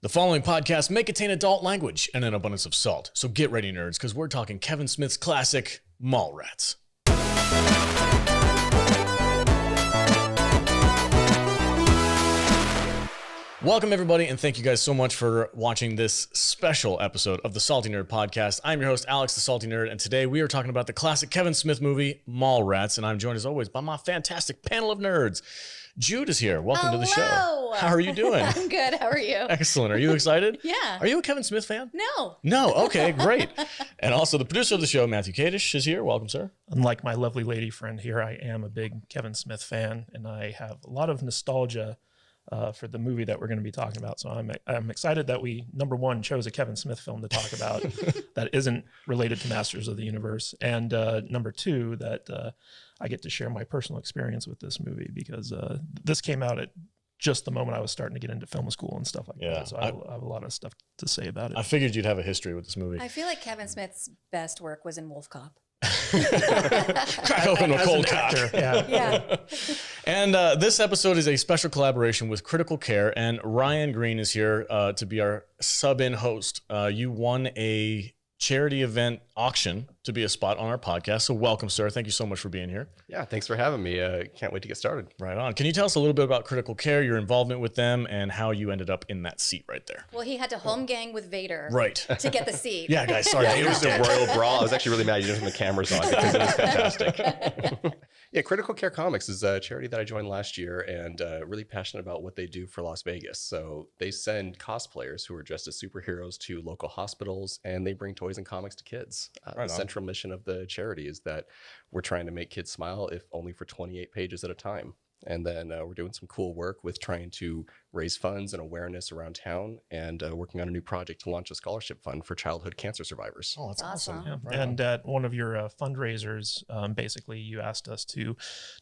The following podcast may contain adult language and an abundance of salt, so get ready, nerds, because we're talking Kevin Smith's classic, Mallrats. Welcome, everybody, and thank you guys so much for watching this special episode of the Salty Nerd Podcast. I'm your host, Alex the Salty Nerd, and today we are talking about the classic Kevin Smith movie, Mallrats, and I'm joined, as always, by my fantastic panel of nerds. Jude is here. Welcome to the show. How are you doing? I'm good. How are you? Excellent. Are you excited? Yeah. Are you a Kevin Smith fan? No. No. Okay, great. And also the producer of the show, Matthew Kadish, is here. Welcome, sir. Unlike my lovely lady friend here, I am a big Kevin Smith fan, and I have a lot of nostalgia for the movie that we're going to be talking about. So I'm excited that we, number one, chose a Kevin Smith film to talk about that isn't related to Masters of the Universe. And number two, that I get to share my personal experience with this movie because this came out at just the moment I was starting to get into film school and stuff like that. So I have a lot of stuff to say about it. I figured you'd have a history with this movie. I feel like Kevin Smith's best work was in Wolf Cop. Crack open a cold cock. Yeah. And this episode is a special collaboration with Critical Care, and Ryan Green is here to be our sub-in host. You won a charity event auction to be a spot on our podcast, so welcome, sir. Thank you so much for being here. Yeah, thanks for having me. Can't wait to get started. Right on. Can you tell us a little bit about Critical Care, your involvement with them, and how you ended up in that seat right there? Well, he had to home gang with Vader to get the seat. Yeah, guys, sorry. It was a royal brawl. I was actually really mad you didn't have the cameras on because it was fantastic. Yeah, Critical Care Comics is a charity that I joined last year and really passionate about what they do for Las Vegas. So they send cosplayers who are dressed as superheroes to local hospitals, and they bring toys and comics to kids. The central mission of the charity is that we're trying to make kids smile, if only for 28 pages at a time. And then we're doing some cool work with trying to raise funds and awareness around town, and working on a new project to launch a scholarship fund for childhood cancer survivors. Oh, that's awesome. Yeah. Right and at one of your fundraisers, basically you asked us to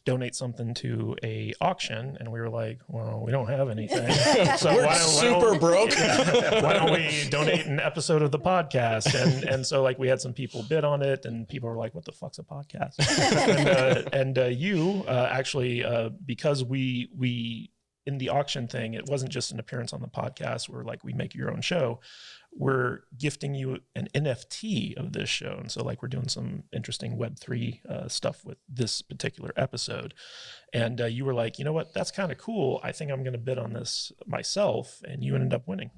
donate something to a auction, and we were like, well, we don't have anything. So we're super broke. Why don't we donate an episode of the podcast? And so like we had some people bid on it, and people were like, what the fuck's a podcast? and you actually, because we in the auction thing, it wasn't just an appearance on the podcast where like we make your own show. We're gifting you an NFT of this show. And so like we're doing some interesting Web3 stuff with this particular episode. And you were like, you know what, that's kind of cool. I think I'm going to bid on this myself. And you ended up winning.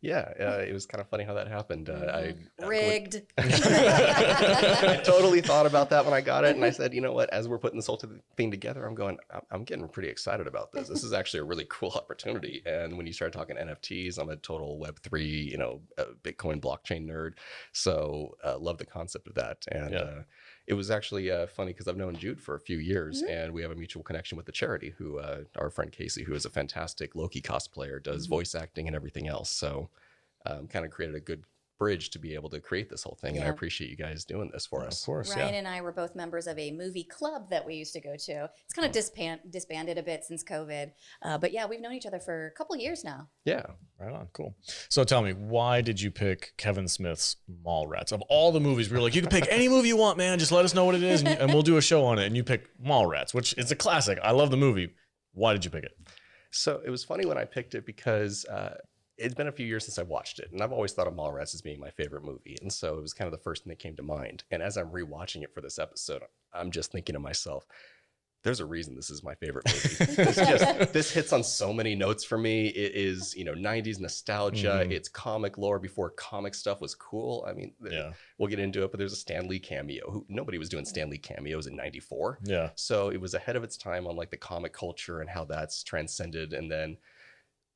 Yeah, it was kind of funny how that happened. Rigged. I totally thought about that when I got it, and I said, you know what? As we're putting this whole thing together, I'm getting pretty excited about this. This is actually a really cool opportunity. And when you start talking NFTs, I'm a total Web3, Bitcoin blockchain nerd. So love the concept of that. And it was actually funny because I've known Jude for a few years, and we have a mutual connection with the charity. Who our friend Casey, who is a fantastic Loki cosplayer, does voice acting and everything else. So kind of created a good bridge to be able to create this whole thing. And I appreciate you guys doing this for us. Of course, Ryan and I were both members of a movie club that we used to go to. It's kind of disbanded a bit since COVID. But yeah, we've known each other for a couple years now. Yeah. Right on. Cool. So tell me, why did you pick Kevin Smith's Mallrats? Of all the movies, we were like, you can pick any movie you want, man. Just let us know what it is, and we'll do a show on it. And you picked Mallrats, which is a classic. I love the movie. Why did you pick it? So it was funny when I picked it because it's been a few years since I watched it, and I've always thought of Mallrats as being my favorite movie. And so it was kind of the first thing that came to mind. And as I'm rewatching it for this episode, I'm just thinking to myself, there's a reason this is my favorite movie. This hits on so many notes for me. It is, 90s nostalgia. It's comic lore before comic stuff was cool. I mean, we'll get into it, but there's a Stan Lee cameo. Nobody was doing Stan Lee cameos in 94. Yeah. So it was ahead of its time on like the comic culture and how that's transcended. And then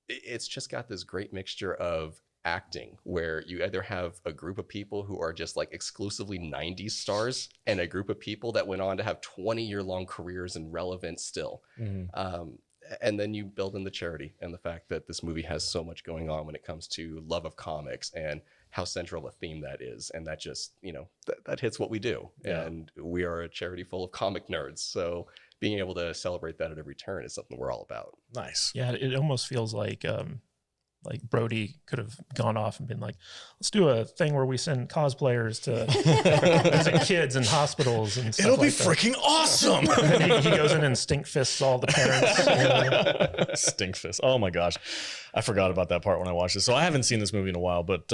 it's just got this great mixture of acting where you either have a group of people who are just like exclusively 90s stars and a group of people that went on to have 20-year-long careers and relevance still. And then you build in the charity and the fact that this movie has so much going on when it comes to love of comics and how central a theme that is. And that just, that hits what we do. Yeah. And we are a charity full of comic nerds. So being able to celebrate that at every turn is something we're all about. Nice. Yeah, it almost feels like like Brody could have gone off and been like, let's do a thing where we send cosplayers to visit kids in hospitals and stuff. It'll be like that. freaking awesome. And then he goes in and stink fists all the parents. Stink fist. Oh my gosh. I forgot about that part when I watched this. So I haven't seen this movie in a while, but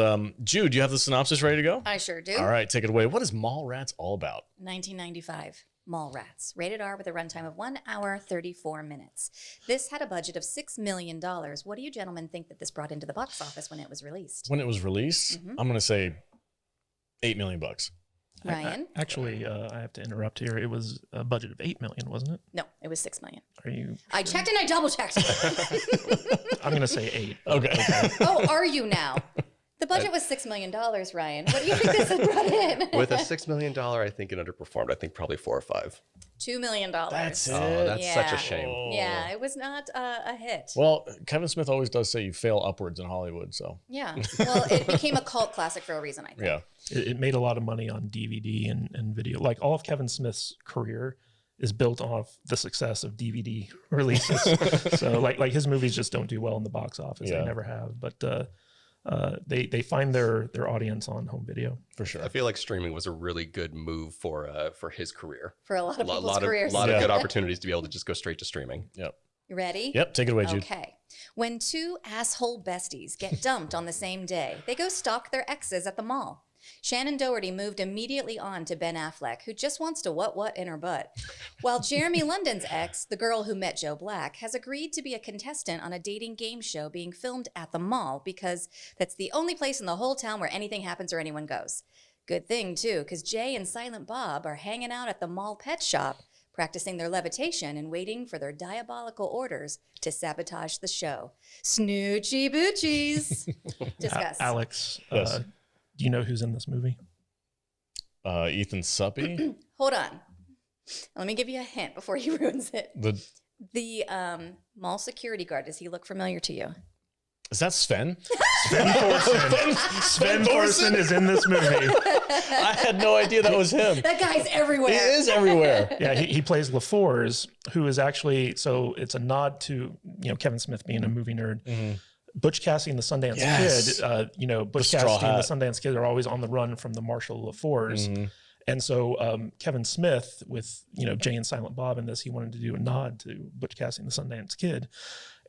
Jude, do you have the synopsis ready to go? I sure do. All right, take it away. What is Mallrats all about? 1995. Mallrats, rated R with a runtime of 1 hour, 34 minutes. This had a budget of $6 million. What do you gentlemen think that this brought into the box office when it was released? When it was released, I'm going to say $8 million. Ryan? Actually, I have to interrupt here. It was a budget of $8 million, wasn't it? No, it was $6 million. Are you? I checked and I double checked. I'm going to say 8. Okay. Oh, are you now? The budget was $6 million, Ryan. What do you think this has brought in? With a $6 million, I think it underperformed. I think probably 4 or 5. $2 million. That's it. Oh, that's such Yeah. a shame. Yeah, it was not a hit. Well, Kevin Smith always does say you fail upwards in Hollywood, so Yeah. Well, it became a cult classic for a reason, I think. yeah. It made a lot of money on DVD and video. Like all of Kevin Smith's career is built off the success of DVD releases. So like his movies just don't do well in the box office. Yeah. They never have. But they find their audience on home video. For sure. I feel like streaming was a really good move for his career. For a lot of people's lot careers. of good opportunities to be able to just go straight to streaming. Yep. You ready? Yep. Take it away, Jude. Okay. When two asshole besties get dumped on the same day, they go stalk their exes at the mall. Shannon Doherty moved immediately on to Ben Affleck, who just wants to what in her butt. While Jeremy London's ex, the girl who met Joe Black, has agreed to be a contestant on a dating game show being filmed at the mall because that's the only place in the whole town where anything happens or anyone goes. Good thing, too, because Jay and Silent Bob are hanging out at the mall pet shop, practicing their levitation and waiting for their diabolical orders to sabotage the show. Snoochie boochies. Discuss. Alex, Yes. do you know who's in this movie? Ethan Suppi. Hold on. Let me give you a hint before he ruins it. The The mall security guard, does he look familiar to you? Is that Sven? Sven Thorson. Sven Thorson is in this movie. I had no idea that was him. That guy's everywhere. He is everywhere. Yeah, he plays LaFours, who is actually, so it's a nod to, Kevin Smith being a movie nerd. Butch Cassidy and the Sundance Yes. Kid, Butch The Straw Cassidy and Hat. the Sundance Kid are always on the run from the Marshal LaFours. And so Kevin Smith with, Jay and Silent Bob in this, he wanted to do a nod to Butch Cassidy and the Sundance Kid.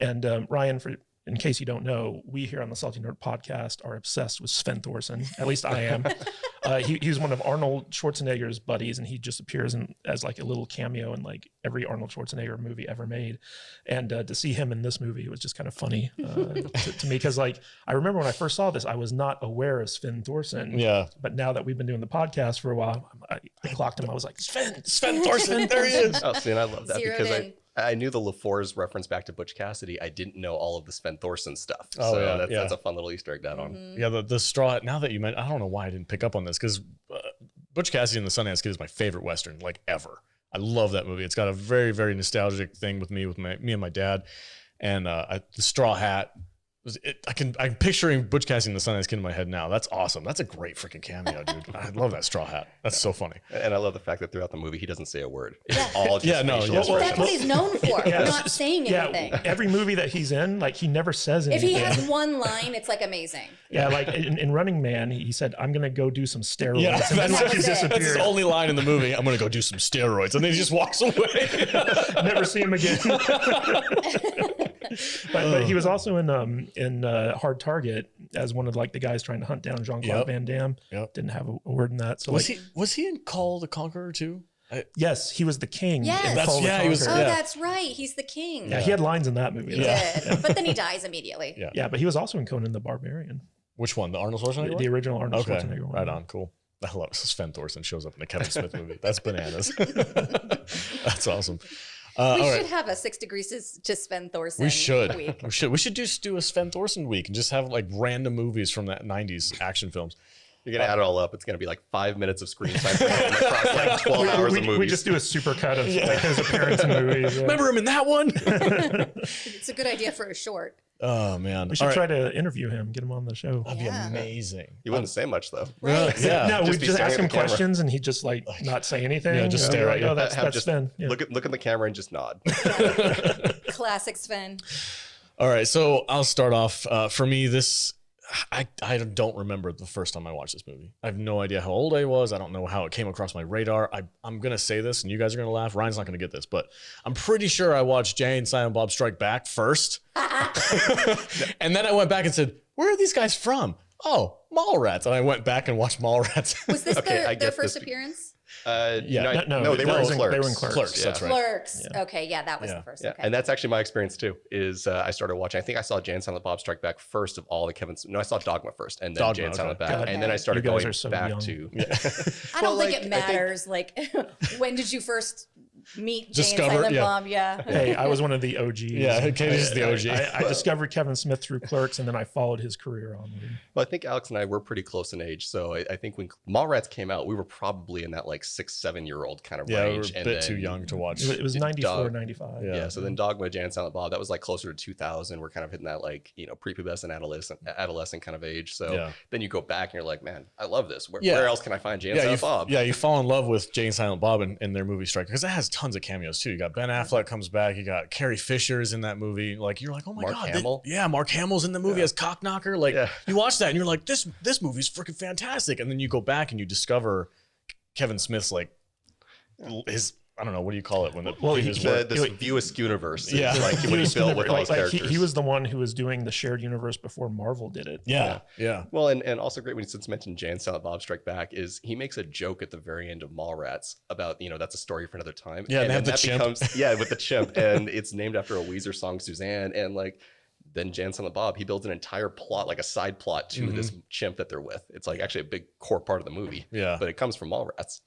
And Ryan, in case you don't know, we here on the Salty Nerd podcast are obsessed with Sven Thorson. At least I am. He's one of Arnold Schwarzenegger's buddies, and he just appears as like a little cameo in like every Arnold Schwarzenegger movie ever made. And to see him in this movie was just kind of funny to me, because like I remember when I first saw this, I was not aware of Sven Thorson. Yeah. But now that we've been doing the podcast for a while, I clocked him. I was like, Sven Thorson, there he is. Oh, see, and I love that Zeroed because in. I knew the LaFours reference back to Butch Cassidy. I didn't know all of the Sven Thorson stuff. Oh, So yeah, that's a fun little Easter egg to add on. Yeah, the straw. Now that you mentioned, I don't know why I didn't pick up on this, because Butch Cassidy and the Sundance Kid is my favorite Western, like ever. I love that movie. It's got a very, very nostalgic thing with me and my dad, and the Straw Hat. I'm picturing Butch Cassidy and the Sundance Kid in my head now. That's awesome. That's a great freaking cameo, dude. I love that Straw Hat. That's so funny. And I love the fact that throughout the movie, he doesn't say a word. It's Yeah. all just facial That's expressions. what he's known for, Yeah. not saying anything. every movie that he's in, like he never says If anything. he has one line, it's like amazing. Yeah, like in Running Man, he said, "I'm gonna go do some steroids." Yeah, and then that's, like, he it. that's his disappeared. only line in the movie. I'm gonna go do some steroids, and then he just walks away. Never see him again. but he was also in Hard Target as one of like the guys trying to hunt down Jean-Claude Yep. Van Damme. Yep. Didn't have a word in that. So Was he in Call the Conqueror too? yes, he was the king. in Yes. Call the He was. Oh, Conqueror. Yeah. that's right. He's the king. Yeah, he had lines in that movie. He did. But then he dies immediately. Yeah. Yeah, but he was also in Conan the Barbarian, Which one? The Arnold Schwarzenegger? the one? original Arnold Okay, Schwarzenegger one. right on. Cool. I love Sven Thorson shows up in a Kevin Smith movie. That's bananas. That's awesome. We all should right. have a 6 degrees to Sven Thorson We should. week. We should just do a Sven Thorson week and just have like random movies from that 90s action films. You're going to add it all up. It's going to be like 5 minutes of screen time for him across like 12 hours of movies. We just do a supercut of like, his appearance in movies. Remember him in that one? It's a good idea for a short. Oh man. We should try to interview him, get him on the show. That'd be Yeah. amazing. You wouldn't say much, though. Right. Yeah. No, we be just staring ask at him the camera. questions and he'd just like not say anything. Yeah, just stare like, at you. oh, that's Have just Sven. Yeah. look at the camera and just nod. Classic Sven. All right, so I'll start off. For me, I don't remember the first time I watched this movie. I have no idea how old I was. I don't know how it came across my radar. I'm going to say this, and you guys are going to laugh. Ryan's not going to get this, but I'm pretty sure I watched Jay and Silent Bob Strike Back first. And then I went back and said, where are these guys from? Oh, Mallrats. And I went back and watched Mallrats. Was this their first appearance? Yeah. No, they were in CLERKS. They were in CLERKS. CLERKS, Yeah. that's right. CLERKS. Yeah. Okay, yeah, that was the first. Yeah, Okay. and that's actually my experience too. Is I started watching. I think I saw Jay and Silent Bob Strike Back first of all the Kevin's. No, I saw Dogma first, and then Dogma, Jay and Silent okay. Back, God. and then I started You guys going are so back young. to. I don't think it matters. Like, when did you first meet Jay and Silent Bob? Yeah. Hey, I was one of the OGs. Yeah, Katie's the OG. I discovered Kevin Smith through CLERKS, and then I followed his career on. Well, I think Alex and I were pretty close in age, so I think when Mallrats came out, we were probably in that like 6-7-year-old kind of Yeah, we were range. a bit too young to watch. It was 94, 95. Yeah. So then Dogma, Jay and Silent Bob, that was like closer to 2000. We're kind of hitting that like, prepubescent adolescent kind of age. So then you go back and you're like, man, I love this. Where else can I find Jay and Silent Bob? Yeah, you fall in love with Jay and Silent Bob in their movie Strike, because it has tons of cameos too. You got Ben Affleck comes back. You got Carrie Fisher's in that movie. Like, you're like, oh my Mark God. Hamill. Mark Hamill's in the movie as Cockknocker. Like, you watch that and you're like, this movie's freaking fantastic. And then you go back and you discover Kevin Smith's like his, I don't know, what do you call it when this View Askew universe. Yeah. Like when he built with all his characters. He was the one who was doing the shared universe before Marvel did it. Yeah. Well, and also great when since mentioned Jay and Silent Bob Strike Back is he makes a joke at the very end of Mallrats about, that's a story for another time. Yeah, and they have the that chimp. with the chimp, and it's named after a Weezer song, Suzanne, and like then Jay and Silent Bob, he builds an entire plot, like a side plot to this chimp that they're with. It's like actually a big core part of the movie. Yeah. But it comes from Mallrats.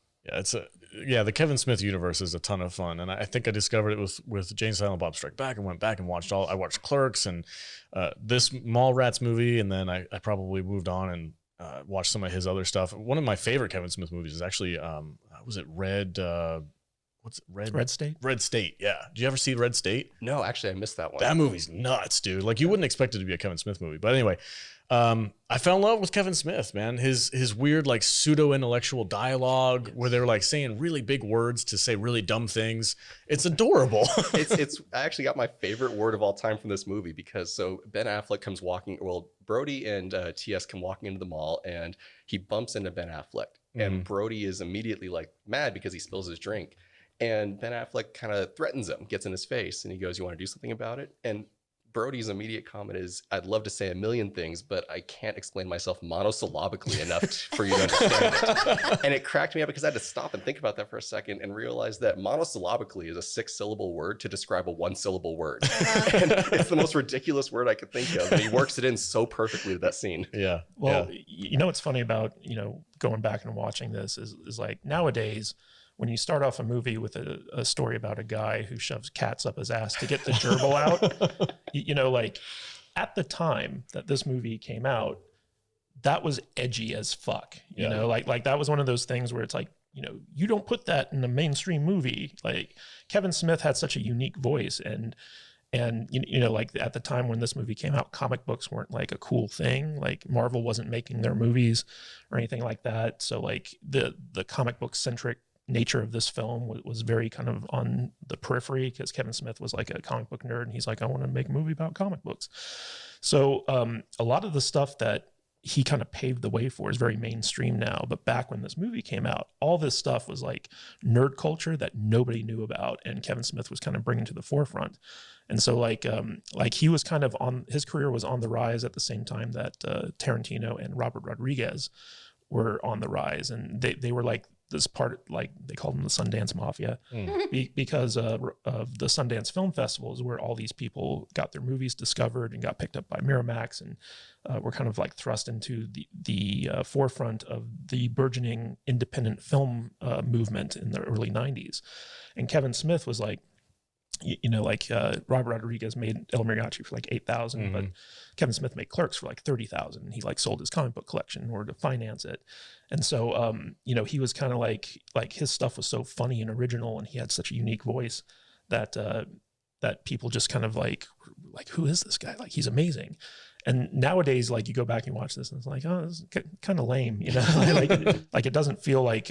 Yeah, the Kevin Smith universe is a ton of fun, and I think I discovered it with Jay and Silent Bob Strike Back, and went back and watched I watched CLERKS and this Mallrats movie, and then I probably moved on and watched some of his other stuff. One of my favorite Kevin Smith movies is actually was it Red? What's it? Red State? Red State. Yeah. Did you ever see Red State? No, actually, I missed that one. That movie's nuts, dude. Like, you wouldn't expect it to be a Kevin Smith movie, but anyway. I fell in love with Kevin Smith, man. His weird like pseudo intellectual dialogue where they're like saying really big words to say really dumb things. It's adorable. it's I actually got my favorite word of all time from this movie because so Ben Affleck comes walking. Well, Brody and TS come walking into the mall and he bumps into Ben Affleck and Brody is immediately like mad because he spills his drink and Ben Affleck kind of threatens him, gets in his face and he goes, "You want to do something about it?" And Brody's immediate comment is, "I'd love to say a million things, but I can't explain myself monosyllabically enough for you to understand it." And it cracked me up because I had to stop and think about that for a second and realize that monosyllabically is a 6-syllable word to describe a 1-syllable word. And it's the most ridiculous word I could think of. And he works it in so perfectly to that scene. Yeah. Well, what's funny about, going back and watching this is like nowadays, when you start off a movie with a story about a guy who shoves cats up his ass to get the gerbil out, like at the time that this movie came out, that was edgy as fuck. You know, like that was one of those things where it's like, you don't put that in a mainstream movie. Like Kevin Smith had such a unique voice and like at the time when this movie came out, comic books weren't like a cool thing. Like Marvel wasn't making their movies or anything like that. So like the comic book centric nature of this film was very kind of on the periphery because Kevin Smith was like a comic book nerd and he's like, I want to make a movie about comic books. So a lot of the stuff that he kind of paved the way for is very mainstream now. But back when this movie came out, all this stuff was like nerd culture that nobody knew about. And Kevin Smith was kind of bringing to the forefront. And so like he was kind of his career was on the rise at the same time that Tarantino and Robert Rodriguez were on the rise. And they were like, this part, like they called them the Sundance Mafia, because of the Sundance Film Festival is where all these people got their movies discovered and got picked up by Miramax and were kind of like thrust into the forefront of the burgeoning independent film movement in the early 90s. And Kevin Smith was like, Robert Rodriguez made El Mariachi for like 8,000, but Kevin Smith made Clerks for like 30,000. And he like sold his comic book collection in order to finance it. And so, he was kind of like his stuff was so funny and original, and he had such a unique voice that people just kind of like, who is this guy? Like, he's amazing. And nowadays, like you go back and watch this and it's like, oh, this is kind of lame, like it doesn't feel like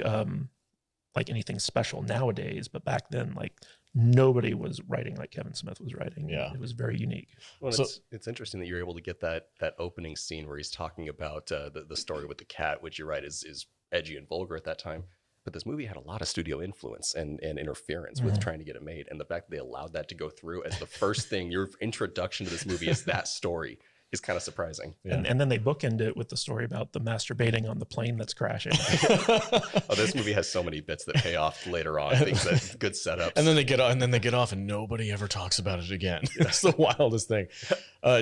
like anything special nowadays, but back then, like nobody was writing like Kevin Smith was writing. Yeah. It was very unique. Well, So- it's interesting that you're able to get that opening scene where he's talking about the story with the cat, which you're right is edgy and vulgar at that time. But this movie had a lot of studio influence and interference with trying to get it made. And the fact that they allowed that to go through as the first thing, your introduction to this movie is that story, is kind of surprising. Yeah. And then they bookend it with the story about the masturbating on the plane that's crashing. Oh, this movie has so many bits that pay off later on. Things that good setups. And then they get off, and nobody ever talks about it again. That's the wildest thing.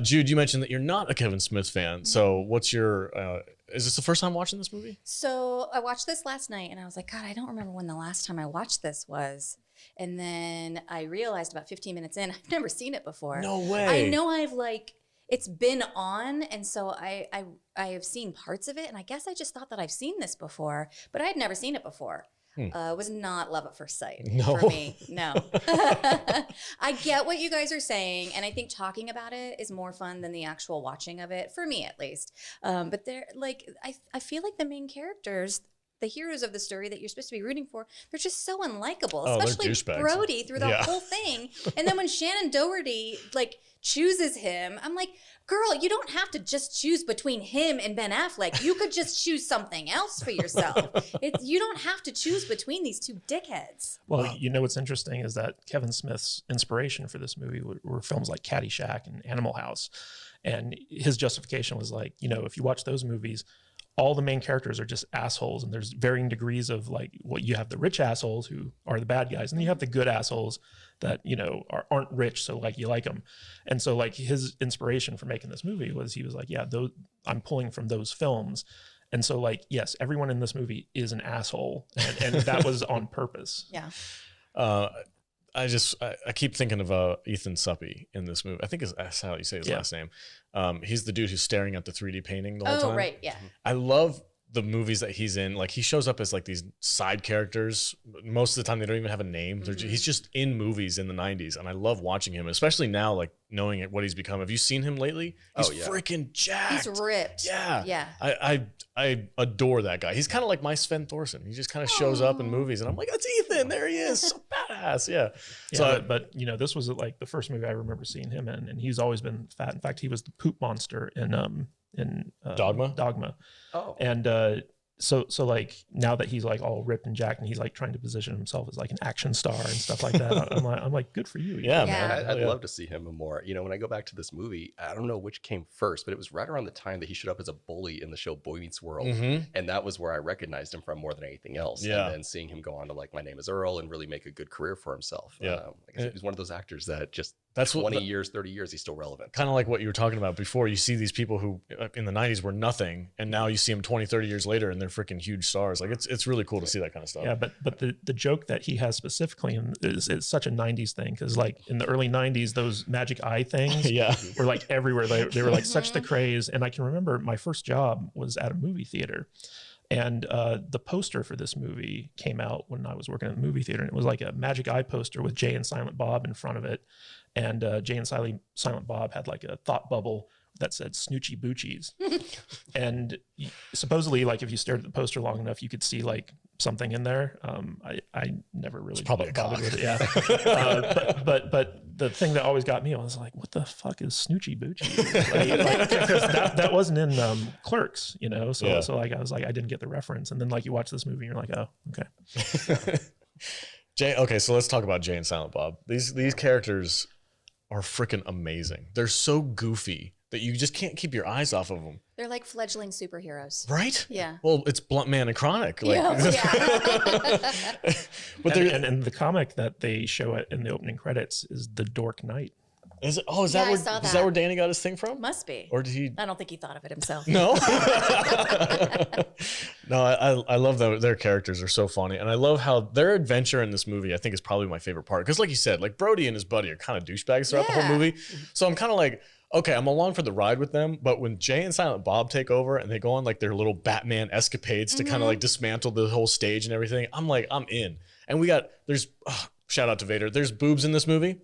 Jude, you mentioned that you're not a Kevin Smith fan. So what's your? Is this the first time watching this movie? So I watched this last night and I was like, God, I don't remember when the last time I watched this was. And then I realized about 15 minutes in, I've never seen it before. No way. I know it's been on, and so I have seen parts of it, and I guess I just thought that I've seen this before, but I had never seen it before. It was not love at first sight No. for me. No. I get what you guys are saying, and I think talking about it is more fun than the actual watching of it, for me at least. But they're like, I feel like the main characters, the heroes of the story that you're supposed to be rooting for, they're just so unlikable, Oh, they're especially douchebags. Brody through the Yeah. whole thing. And then when Shannon Doherty chooses him, I'm like, girl, you don't have to just choose between him and Ben Affleck. You could just choose something else for yourself. You don't have to choose between these two dickheads. Well, you know what's interesting is that Kevin Smith's inspiration for this movie were films like Caddyshack and Animal House. And his justification was like, if you watch those movies, all the main characters are just assholes, and there's varying degrees of like what you have the rich assholes who are the bad guys, and then you have the good assholes that aren't rich, so like you like them. And so like his inspiration for making this movie was he was like, yeah, I'm pulling from those films. And so like, yes, everyone in this movie is an asshole, and that was on purpose. Yeah. I keep thinking of Ethan Suppi in this movie. I think that's how you say his last name. He's the dude who's staring at the 3D painting the whole time. Oh, right. Yeah. I love the movies that he's in. Like he shows up as like these side characters. Most of the time they don't even have a name. He's just in movies in the 90s. And I love watching him, especially now, like knowing what he's become. Have you seen him lately? He's freaking jacked. He's ripped. Yeah. Yeah. I adore that guy. He's kind of like my Sven Thorson. He just kind of shows up in movies and I'm like, that's Ethan. There he is. So badass. Yeah. So, but this was like the first movie I remember seeing him in, and he's always been fat. In fact, he was the poop monster in Dogma. Oh. And so like now that he's like all ripped and jacked and he's like trying to position himself as like an action star and stuff like that, I'm like good for you. Yeah, Yeah. man. I'd love to see him more. When I go back to this movie, I don't know which came first, but it was right around the time that he showed up as a bully in the show Boy Meets World. And that was where I recognized him from more than anything else. Yeah. And then seeing him go on to like My Name is Earl and really make a good career for himself. Yeah. Like I said, he's one of those actors that just That's 20 years, 30 years, he's still relevant. Kind of like what you were talking about before. You see these people who in the 90s were nothing, and now you see them 20, 30 years later and they're freaking huge stars. Like it's really cool to see that kind of stuff. Yeah, but the joke that he has specifically is such a 90s thing, because like in the early 90s, those magic eye things were like everywhere. They were like such the craze. And I can remember my first job was at a movie theater. And the poster for this movie came out when I was working at the movie theater. And it was like a magic eye poster with Jay and Silent Bob in front of it. And Jay and Silent Bob had like a thought bubble that said Snoochie Boochies. And supposedly, like if you stared at the poster long enough, you could see like something in there. I never really probably a bothered cock. with it. Yeah. But the thing that always got me, I was like, what the fuck is Snoochie Boochies? Because that wasn't in CLERKS, So like I was like, I didn't get the reference. And then like you watch this movie and you're like, oh, okay. Jay, okay, so let's talk about Jay and Silent Bob. These characters are freaking amazing. They're so goofy that you just can't keep your eyes off of them. They're like fledgling superheroes. Right? Yeah. Well, it's Blunt Man and Chronic. Like, Yeah. but and the comic that they show it in the opening credits is The Dork Knight. is Yeah, I that saw is that that. where Danny got his thing from? Must be. Or did he? I don't think he thought of it himself. No. No, I love that their characters are so funny, and I love how their adventure in this movie I think is probably my favorite part, because like you said, like Brody and his buddy are kind of douchebags throughout the whole Yeah. movie. So I'm kind of like, okay, I'm along for the ride with them, but when Jay and Silent Bob take over and they go on like their little Batman escapades to kind of like dismantle the whole stage and everything, I'm like, I'm in. And there's shout out to Vader. There's boobs in this movie.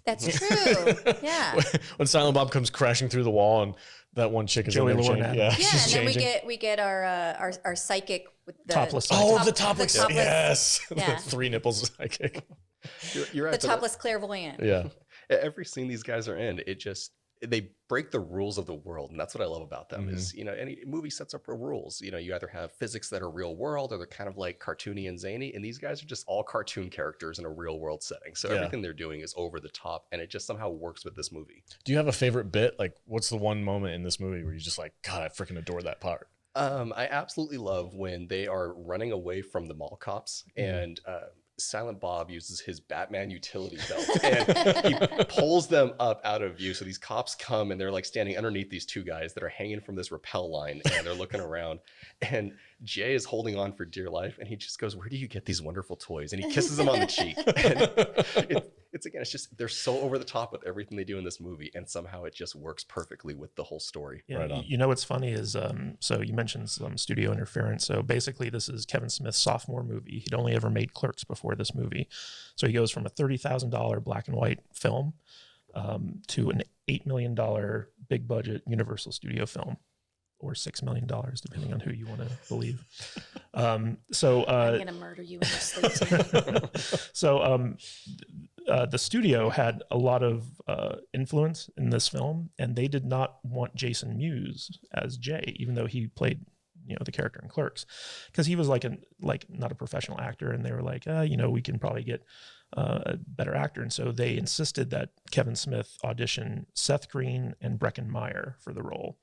That's true. Yeah. When Silent Bob comes crashing through the wall and that one chick is Joey in there Lauren changing. Adams. Yeah, Yeah, she's and then changing. we get our psychic with the Topless Oh, the topless- topless. Yes. Yeah. The 3 nipples psychic. You're right. the but topless clairvoyant. Yeah. every scene these guys are in, they break the rules of the world, and that's what I love about them. Is any movie sets up rules. You either have physics that are real world, or they're kind of like cartoony and zany, and these guys are just all cartoon characters in a real world setting. So everything they're doing is over the top, and it just somehow works with this movie. Do you have a favorite bit? Like, what's the one moment in this movie where you're just like, God, I freaking adore that part? I absolutely love when they are running away from the mall cops, and Silent Bob uses his Batman utility belt and he pulls them up out of view. So these cops come and they're like standing underneath these 2 guys that are hanging from this rappel line, and they're looking around, and Jay is holding on for dear life, and he just goes, "Where do you get these wonderful toys?" And he kisses him on the cheek. And it's just, they're so over the top with everything they do in this movie, and somehow it just works perfectly with the whole story. Yeah, Right on. you know what's funny is so you mentioned some studio interference. So basically, this is Kevin Smith's sophomore movie. He'd only ever made Clerks before this movie, so he goes from a $30,000 black and white film to an $8 million big budget Universal Studio film, or $6 million, depending on who you want to believe. I'm gonna murder you in your sleep tonight. So the studio had a lot of influence in this film, and they did not want Jason Mewes as Jay, even though he played, the character in Clerks, because he was like not a professional actor, and they were like, we can probably get a better actor, and so they insisted that Kevin Smith audition Seth Green and Breckin Meyer for the role.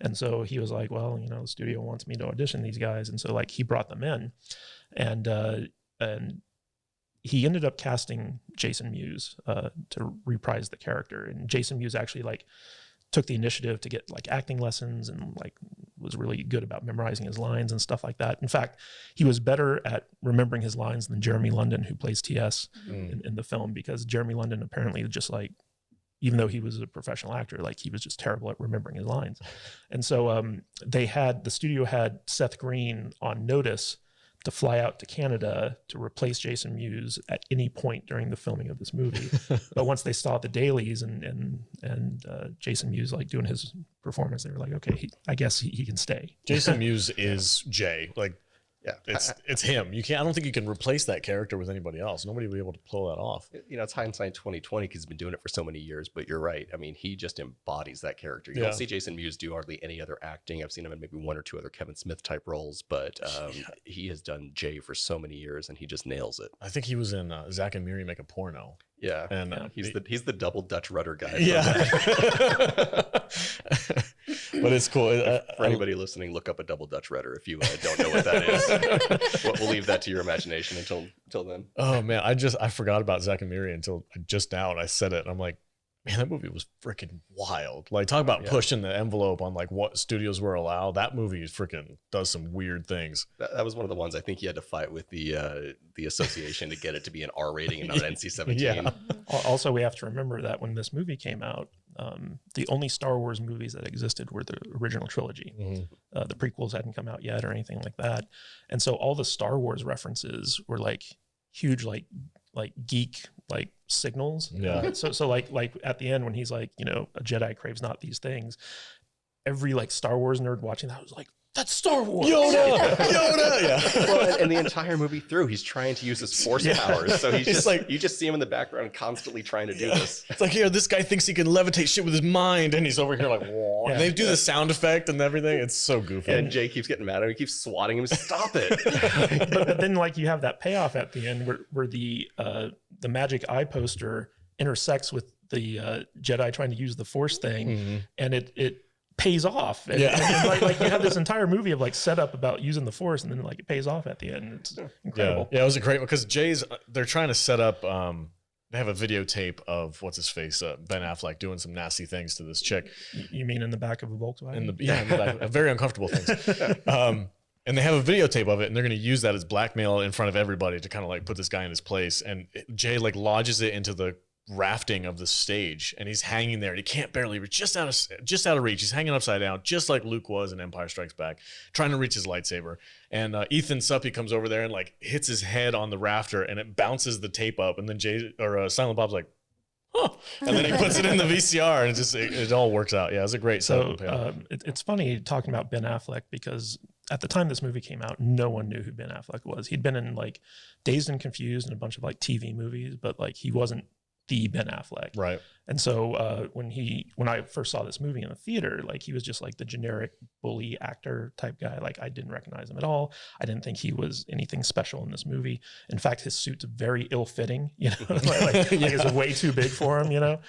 And so he was like, well, the studio wants me to audition these guys, and so like he brought them in, and he ended up casting Jason Mewes to reprise the character. And Jason Mewes actually like took the initiative to get like acting lessons, and like was really good about memorizing his lines and stuff like that. In fact, he was better at remembering his lines than Jeremy London, who plays TS in the film, because Jeremy London apparently just like, even though he was a professional actor, like he was just terrible at remembering his lines. And so the studio had Seth Green on notice to fly out to Canada to replace Jason Mewes at any point during the filming of this movie. But once they saw the dailies and Jason Mewes like doing his performance, they were like, okay, I guess he can stay. Jason Mewes is Jay. Like, Yeah, it's him. I don't think you can replace that character with anybody else. Nobody will be able to pull that off. It's hindsight 2020 because he's been doing it for so many years. But you're right. I mean, he just embodies that character. You don't see Jason Mewes do hardly any other acting. I've seen him in maybe 1 or 2 other Kevin Smith type roles, but he has done Jay for so many years, and he just nails it. I think he was in Zach and Miri Make a Porno. Yeah, and he's the double Dutch rudder guy. But it's cool. For anybody listening, look up a double Dutch rudder if you don't know what that is. We'll leave that to your imagination until then. Oh man, I forgot about Zach and Miri until just now, and I said it, and I'm like, man, that movie was freaking wild. Like, talk about pushing the envelope on like what studios were allowed. That movie freaking does some weird things. That was one of the ones I think he had to fight with the association to get it to be an R rating and not an NC-17. Yeah. Also, we have to remember that when this movie came out, the only Star Wars movies that existed were the original trilogy. The prequels hadn't come out yet or anything like that. And so all the Star Wars references were like huge, like geek, like signals. Yeah. So like at the end when he's like, a Jedi craves not these things, every like Star Wars nerd watching that was like, that's Star Wars. Yoda. Yeah. Well, and the entire movie through, he's trying to use his force powers. So he's just like, you just see him in the background constantly trying to do this. It's like, this guy thinks he can levitate shit with his mind, and he's over here like, whoa. And they do the sound effect and everything. It's so goofy. And Jay keeps getting mad at him. He keeps swatting him. Stop it. but then like you have that payoff at the end where the magic eye poster intersects with the Jedi trying to use the force thing, and it pays off. And like you have this entire movie of like setup about using the force, and then like it pays off at the end. It's incredible. Yeah, it was a great one because they're trying to set up. They have a videotape of what's his face, Ben Affleck, doing some nasty things to this chick. You mean in the back of a Volkswagen? In the back, very uncomfortable things. And they have a videotape of it, and they're going to use that as blackmail in front of everybody to kind of like put this guy in his place. And Jay like lodges it into the rafting of the stage, and he's hanging there, and he can't barely reach, just out of reach. He's hanging upside down, just like Luke was in Empire Strikes Back, trying to reach his lightsaber. And Ethan Suplee comes over there and like hits his head on the rafter, and it bounces the tape up. And then Silent Bob's like, And then he puts it in the VCR, and it all works out. Yeah, it's a great So setup. it's funny talking about Ben Affleck because at the time this movie came out, no one knew who Ben Affleck was. He'd been in like Dazed and Confused and a bunch of like TV movies, but like he wasn't the Ben Affleck. Right. And so when I first saw this movie in the theater, like he was just like the generic bully actor type guy. Like I didn't recognize him at all. I didn't think he was anything special in this movie. In fact, his suit's very ill-fitting, you know, like it's way too big for him, you know?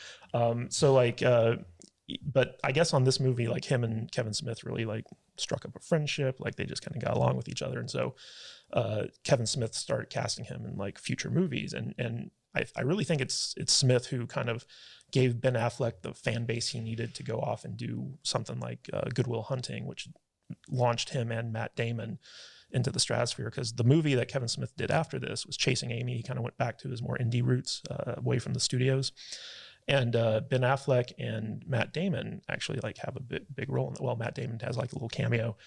But I guess on this movie, like him and Kevin Smith really like struck up a friendship. Like they just kind of got along with each other. And so Kevin Smith started casting him in like future movies. And I really think it's Smith who kind of gave Ben Affleck the fan base he needed to go off and do something like Good Will Hunting, which launched him and Matt Damon into the stratosphere. Because the movie that Kevin Smith did after this was Chasing Amy. He kind of went back to his more indie roots, away from the studios. And Ben Affleck and Matt Damon actually like have a big role in it. Well, Matt Damon has like a little cameo,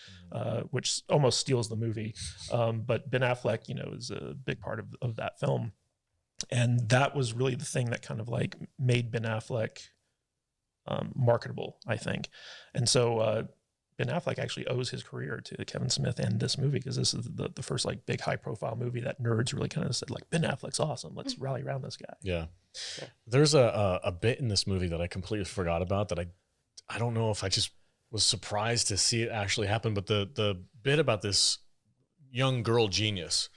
which almost steals the movie. But Ben Affleck, you know, is a big part of that film. And that was really the thing that kind of like made Ben Affleck marketable, I think. And so Ben Affleck actually owes his career to Kevin Smith and this movie, because this is the first like big high profile movie that nerds really kind of said like, Ben Affleck's awesome. Let's rally around this guy. Yeah. There's a bit in this movie that I completely forgot about that I don't know if I just was surprised to see it actually happen, but the bit about this young girl genius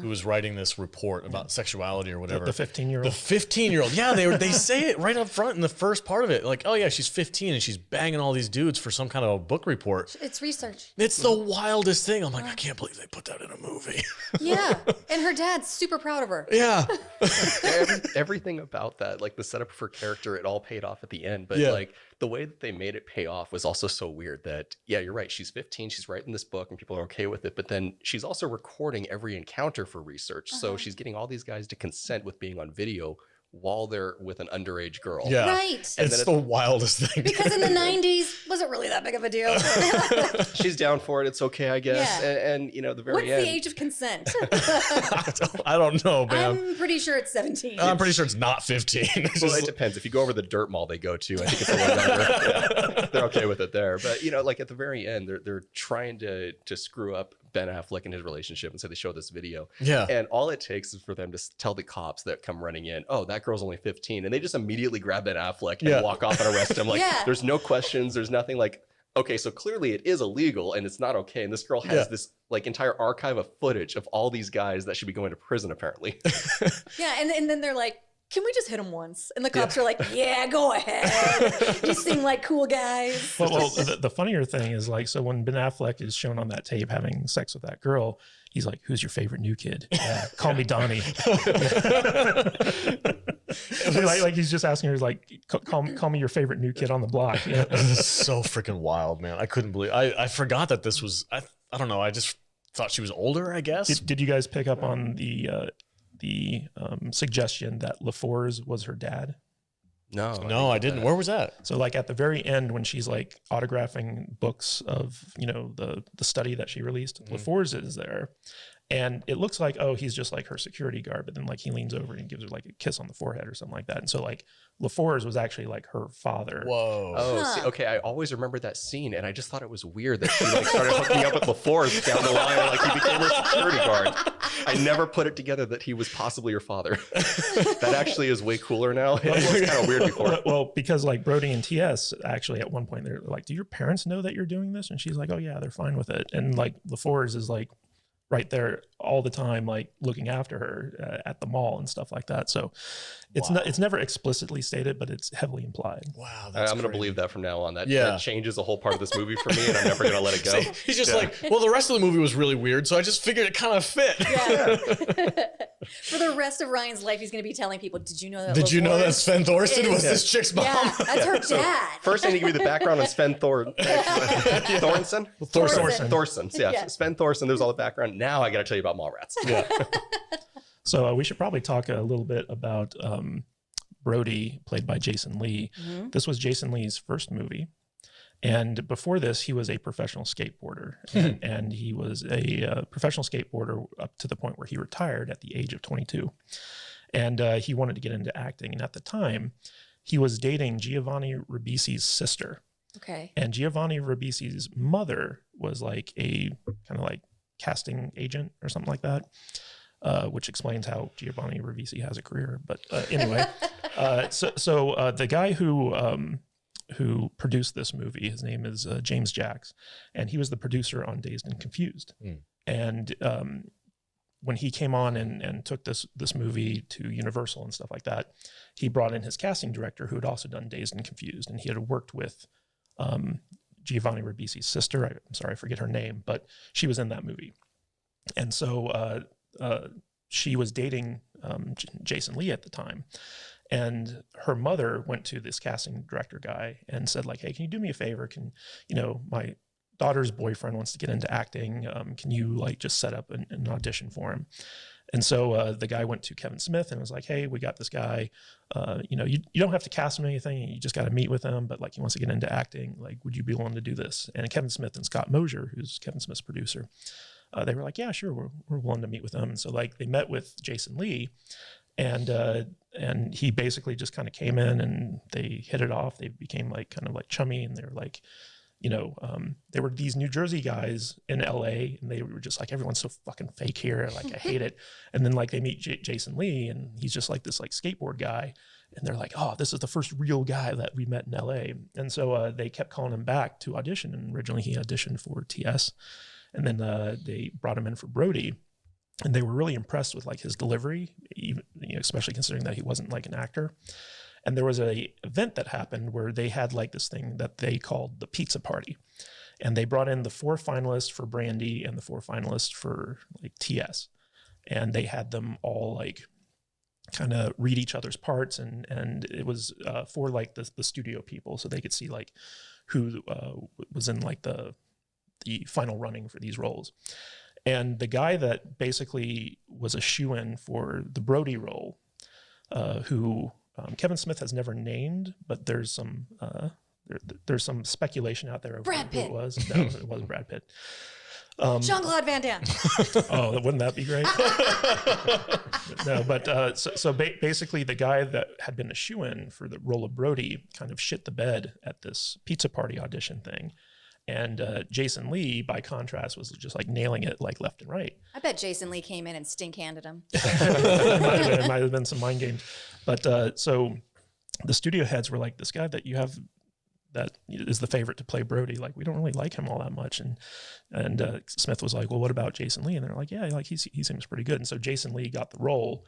who was writing this report about sexuality or whatever. The 15-year-old. The 15-year-old. Yeah, they say it right up front in the first part of it. Like, oh yeah, she's 15 and she's banging all these dudes for some kind of a book report. It's research. It's the wildest thing. I'm like, I can't believe they put that in a movie. Yeah. And her dad's super proud of her. Yeah. Everything about that, like the setup for character, it all paid off at the end. But like the way that they made it pay off was also so weird that, yeah, you're right. She's 15. She's writing this book and people are okay with it. But then she's also recording every encounter for research. So she's getting all these guys to consent with being on video while they're with an underage girl. Yeah. Right. And it's the wildest thing. Because in the 90s, wasn't really that big of a deal. She's down for it. It's okay, I guess. Yeah. And you know, the very What's end. the age of consent? I don't know, man. I'm pretty sure it's 17. I'm pretty sure it's not 15. It's Well, just- it depends. If you go over the dirt mall they go to, I think it's a little younger. Yeah, they're okay with it there. But you know, like at the very end, they're trying to screw up Ben Affleck and his relationship, and so they show this video. Yeah. And all it takes is for them to tell the cops that come running in, oh, that girl's only 15, and they just immediately grab Ben Affleck and walk off and arrest him. Like, there's no questions. There's nothing. Like, okay, so clearly it is illegal and it's not okay. And this girl has this like entire archive of footage of all these guys that should be going to prison, apparently. Yeah, and then they're like, can we just hit him once? And the cops are like, yeah, go ahead. You seem like cool guys. Well, the funnier thing is like, so when Ben Affleck is shown on that tape having sex with that girl, he's like, who's your favorite new kid? Call me Donnie. like he's just asking her, like, call me your favorite new kid on the block. You know? This is so freaking wild, man. I couldn't believe I forgot that this was I don't know. I just thought she was older, I guess. Did you guys pick up on the suggestion that LaFours was her dad? No, I didn't. Where was that? So like at the very end when she's like autographing books of, you know, the study that she released, LaFours is there. And it looks like, oh, he's just like her security guard, but then like he leans over and gives her like a kiss on the forehead or something like that. And so like LaFours was actually like her father. Whoa. Oh, see, okay. I always remember that scene, and I just thought it was weird that she like started hooking up with LaFours down the line, like he became her security guard. I never put it together that he was possibly your father. That actually is way cooler now. It was kind of weird before. Well, because like Brody and TS actually at one point they're like, do your parents know that you're doing this? And she's like, oh yeah, they're fine with it. And like LaFours is like right there all the time, like looking after her at the mall and stuff like that. So it's not, it's never explicitly stated, but it's heavily implied. Wow. I'm going to believe that from now on. That changes a whole part of this movie for me, and I'm never going to let it go. See, he's just like, well, the rest of the movie was really weird, so I just figured it kind of fit. Yeah. For the rest of Ryan's life, he's going to be telling people, did you know that Did you know that LaFours Sven Thorson was is- this chick's mom? Yeah, that's her dad. First, I need to give you the background on Sven Thorson. Thorson. Yeah, Yeah. Sven Thorson. There's all the background. Now I got to tell you about Mallrats. Yeah. So we should probably talk a little bit about Brody, played by Jason Lee. Mm-hmm. This was Jason Lee's first movie. And before this, he was a professional skateboarder. And he was a professional skateboarder up to the point where he retired at the age of 22. And he wanted to get into acting. And at the time, he was dating Giovanni Ribisi's sister. Okay. And Giovanni Ribisi's mother was like a kind of like casting agent or something like that, which explains how Giovanni Ribisi has a career. But anyway, so the guy who produced this movie, his name is James Jacks, and he was the producer on Dazed and Confused. And when he came on and took this movie to Universal and stuff like that, he brought in his casting director who had also done Dazed and Confused, and he had worked with Giovanni Ribisi's sister. I'm sorry, I forget her name, but she was in that movie. And so she was dating Jason Lee at the time. And her mother went to this casting director guy and said like, hey, can you do me a favor? Can, my daughter's boyfriend wants to get into acting. Can you like just set up an audition for him? And so the guy went to Kevin Smith and was like, hey, we got this guy, you don't have to cast him anything. You just got to meet with him. But like, he wants to get into acting. Like, would you be willing to do this? And Kevin Smith and Scott Mosier, who's Kevin Smith's producer, they were like, yeah, sure. We're willing to meet with him. And so like they met with Jason Lee, and he basically just kind of came in and they hit it off. They became like kind of like chummy, and they were like, they were these New Jersey guys in LA, and they were just like, everyone's so fucking fake here. Like, I hate it. And then like they meet Jason Lee, and he's just like this like skateboard guy. And they're like, oh, this is the first real guy that we met in LA. And so they kept calling him back to audition. And originally he auditioned for TS. And then they brought him in for Brody. And they were really impressed with like his delivery, even, especially considering that he wasn't like an actor. And there was a event that happened where they had like this thing that they called the pizza party. And they brought in the 4 finalists for Brandy and the 4 finalists for like TS. And they had them all like kind of read each other's parts. And it was for like the studio people, so they could see like who was in like the final running for these roles. And the guy that basically was a shoo-in for the Brody role, who Kevin Smith has never named, but there's some speculation out there of Brad Pitt. who it was. No, it wasn't Brad Pitt. Jean-Claude Van Damme. Oh, wouldn't that be great? No, but so basically the guy that had been a shoo-in for the role of Brody kind of shit the bed at this pizza party audition thing. And Jason Lee, by contrast, was just like nailing it like left and right. I bet Jason Lee came in and stink-handed him. It might have been some mind games. But so the studio heads were like, this guy that you have that is the favorite to play Brody, like, we don't really like him all that much. And Smith was like, well, what about Jason Lee? And they're like, yeah, like he seems pretty good. And so Jason Lee got the role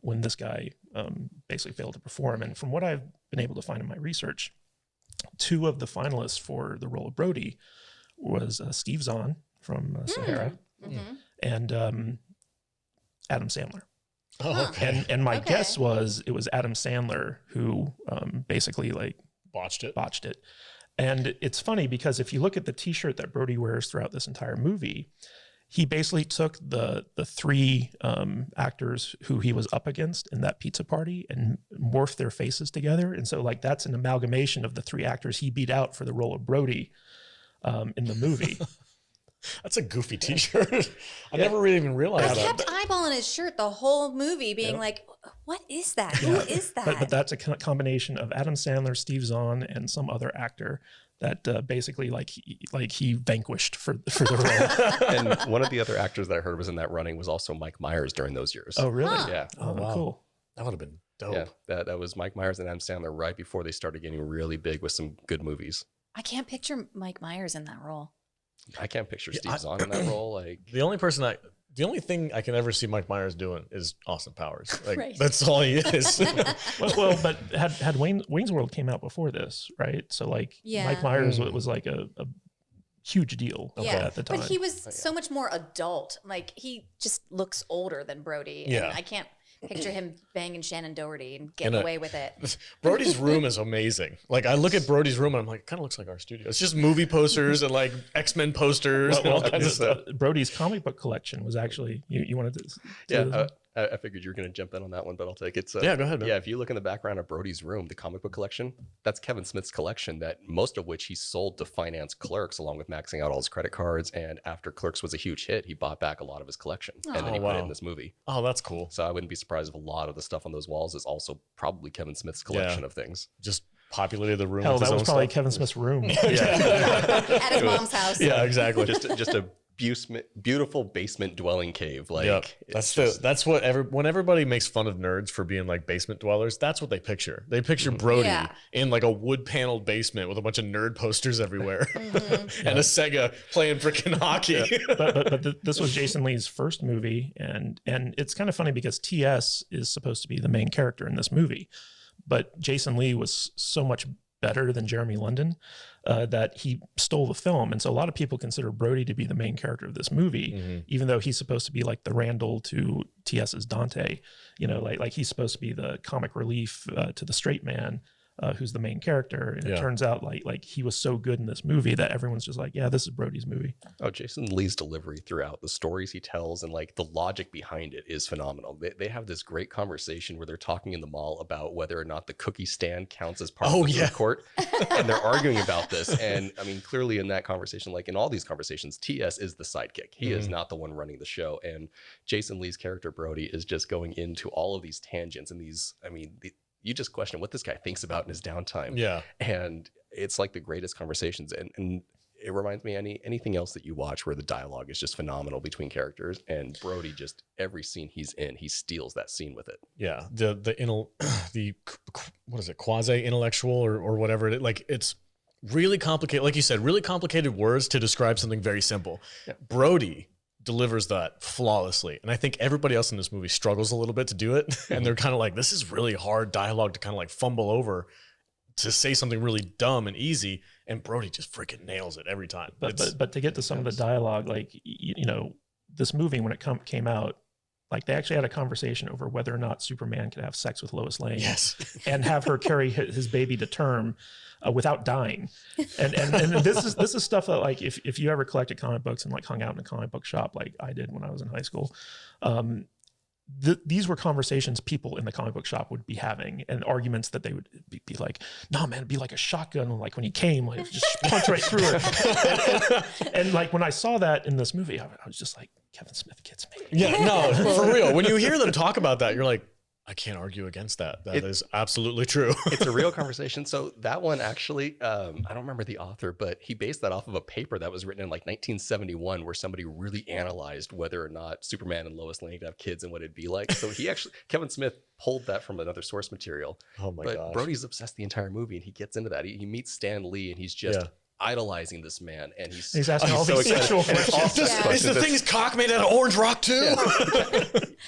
when this guy basically failed to perform. And from what I've been able to find in my research, 2 of the finalists for the role of Brody was Steve Zahn from Sahara and Adam Sandler. Oh, okay. And my guess was it was Adam Sandler who basically like Botched it. And it's funny because if you look at the t-shirt that Brody wears throughout this entire movie, he basically took the 3 actors who he was up against in that pizza party and morphed their faces together. And so like that's an amalgamation of the 3 actors he beat out for the role of Brody in the movie. That's a goofy t-shirt. I never really even realized I that. kept eyeballing his shirt the whole movie, being like, what is that? Who is that? But that's a combination of Adam Sandler, Steve Zahn, and some other actor that basically he vanquished for the role. And one of the other actors that I heard was in that running was also Mike Myers during those years. Oh, really? Huh. Yeah. Oh, wow. Cool. That would have been dope. Yeah, that was Mike Myers and Adam Sandler right before they started getting really big with some good movies. I can't picture Mike Myers in that role. I can't picture Steve Zahn in that role. Like The only thing I can ever see Mike Myers doing is Austin Powers. Like Right. that's all he is. well, but had Wayne's World came out before this, right? So like Mike Myers was like a huge deal at the time. But he was so much more adult. Like he just looks older than Brody. Yeah. And I can't picture him banging Shannon Doherty and getting away with it. Brody's room is amazing. Like I look at Brody's room and I'm like, it kind of looks like our studio. It's just movie posters and like X-Men posters and all kinds of stuff. Brody's comic book collection was actually you wanted to I figured you were going to jump in on that one, but I'll take it. So, Yeah, go ahead, man. Yeah, if you look in the background of Brody's room, the comic book collection, that's Kevin Smith's collection, that most of which he sold to finance Clerks, along with maxing out all his credit cards. And after Clerks was a huge hit, he bought back a lot of his collection, and then he put it in this movie. Oh, that's cool. So I wouldn't be surprised if a lot of the stuff on those walls is also probably Kevin Smith's collection of things. Just populated the room. Hell, with his that was own probably stuff. Kevin Smith's room. At his mom's house. Yeah, exactly. just a beautiful basement dwelling cave. Like Yep. That's what when everybody makes fun of nerds for being like basement dwellers, that's what they picture. They picture Brody in like a wood paneled basement with a bunch of nerd posters everywhere and a Sega playing freaking hockey. But this was Jason Lee's first movie, and it's kind of funny because TS is supposed to be the main character in this movie, but Jason Lee was so much better than Jeremy London that he stole the film. And so a lot of people consider Brody to be the main character of this movie, even though he's supposed to be like the Randall to TS's Dante, you know, like he's supposed to be the comic relief to the straight man, who's the main character. And it turns out like he was so good in this movie that everyone's just like, yeah, this is Brody's movie. Oh, Jason Lee's delivery throughout, the stories he tells and like the logic behind it is phenomenal. They have this great conversation where they're talking in the mall about whether or not the cookie stand counts as part of the food court. And they're arguing about this. And I mean, clearly in that conversation, like in all these conversations, TS is the sidekick. He is not the one running the show. And Jason Lee's character, Brody, is just going into all of these tangents and these, I mean, you just question what this guy thinks about in his downtime. Yeah. And it's like the greatest conversations. And it reminds me anything else that you watch where the dialogue is just phenomenal between characters, and Brody, just every scene he's in, he steals that scene with it. Yeah. The what is it? Quasi intellectual or whatever. Like it's really complicated. Like you said, really complicated words to describe something very simple. Yeah. Brody delivers that flawlessly. And I think everybody else in this movie struggles a little bit to do it. And they're kind of like, this is really hard dialogue to kind of like fumble over to say something really dumb and easy. And Brody just freaking nails it every time. But to get to some of the dialogue, like, you know, this movie, when it came out, like they actually had a conversation over whether or not Superman could have sex with Lois Lane and have her carry his baby to term without dying. And this is stuff that, like, if you ever collected comic books and like hung out in a comic book shop like I did when I was in high school, these were conversations people in the comic book shop would be having, and arguments that they would be like, no, man, it'd be like a shotgun. Like when he came, like just punch right through her. And like when I saw that in this movie, I was just like, Kevin Smith gets me. Yeah, no, for real. When you hear them talk about that, you're like, I can't argue against that. That is absolutely true. It's a real conversation. So that one actually, I don't remember the author, but he based that off of a paper that was written in like 1971 where somebody really analyzed whether or not Superman and Lois Lane could have kids and what it'd be like. So Kevin Smith pulled that from another source material. Oh my gosh. Brody's obsessed the entire movie, and he gets into that. He meets Stan Lee, and he's just idolizing this man, and he's asking all these sexual questions. Is the thing's cock made out of orange rock too?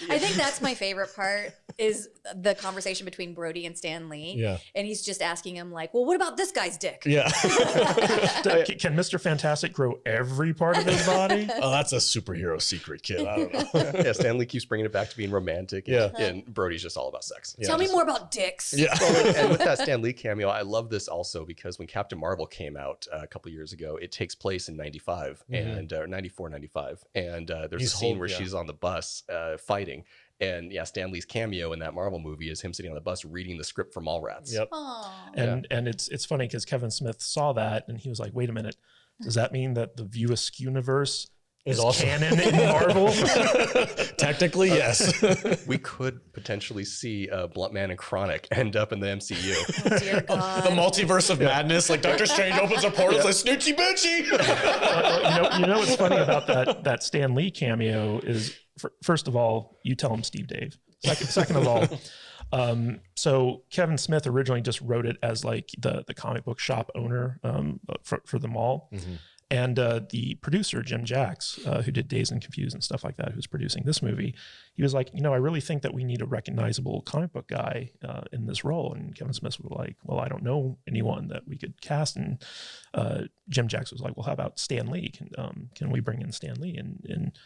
I think that's my favorite part, is the conversation between Brody and Stan Lee. Yeah. And he's just asking him like, well, what about this guy's dick? Yeah. Can Mr. Fantastic grow every part of his body? Oh, that's a superhero secret, kid. I don't know. Yeah, Stan Lee keeps bringing it back to being romantic, and Brody's just all about sex. Tell me more about dicks. Yeah. Well, and with that Stan Lee cameo, I love this also because when Captain Marvel came out a couple years ago, it takes place in 95 and 94, 95. And there's a scene where she's on the bus fighting. And Stan Lee's cameo in that Marvel movie is him sitting on the bus reading the script for Mallrats. Yep. And it's funny because Kevin Smith saw that and he was like, wait a minute, does that mean that the View Askew universe is also canon in Marvel? Technically, yes. We could potentially see Blunt Man and Chronic end up in the MCU. Oh, dear God. The multiverse of madness, like Doctor Strange opens a portal, like snoochie boochie. You know what's funny about that Stan Lee cameo is, first of all, you tell him Steve Dave. Second of all, so Kevin Smith originally just wrote it as like the comic book shop owner for the mall. Mm-hmm. And the producer, Jim Jacks, who did Dazed and Confused and stuff like that, who's producing this movie, he was like, I really think that we need a recognizable comic book guy in this role. And Kevin Smith was like, well, I don't know anyone that we could cast. And Jim Jacks was like, well, how about Stan Lee? Can we bring in Stan Lee? And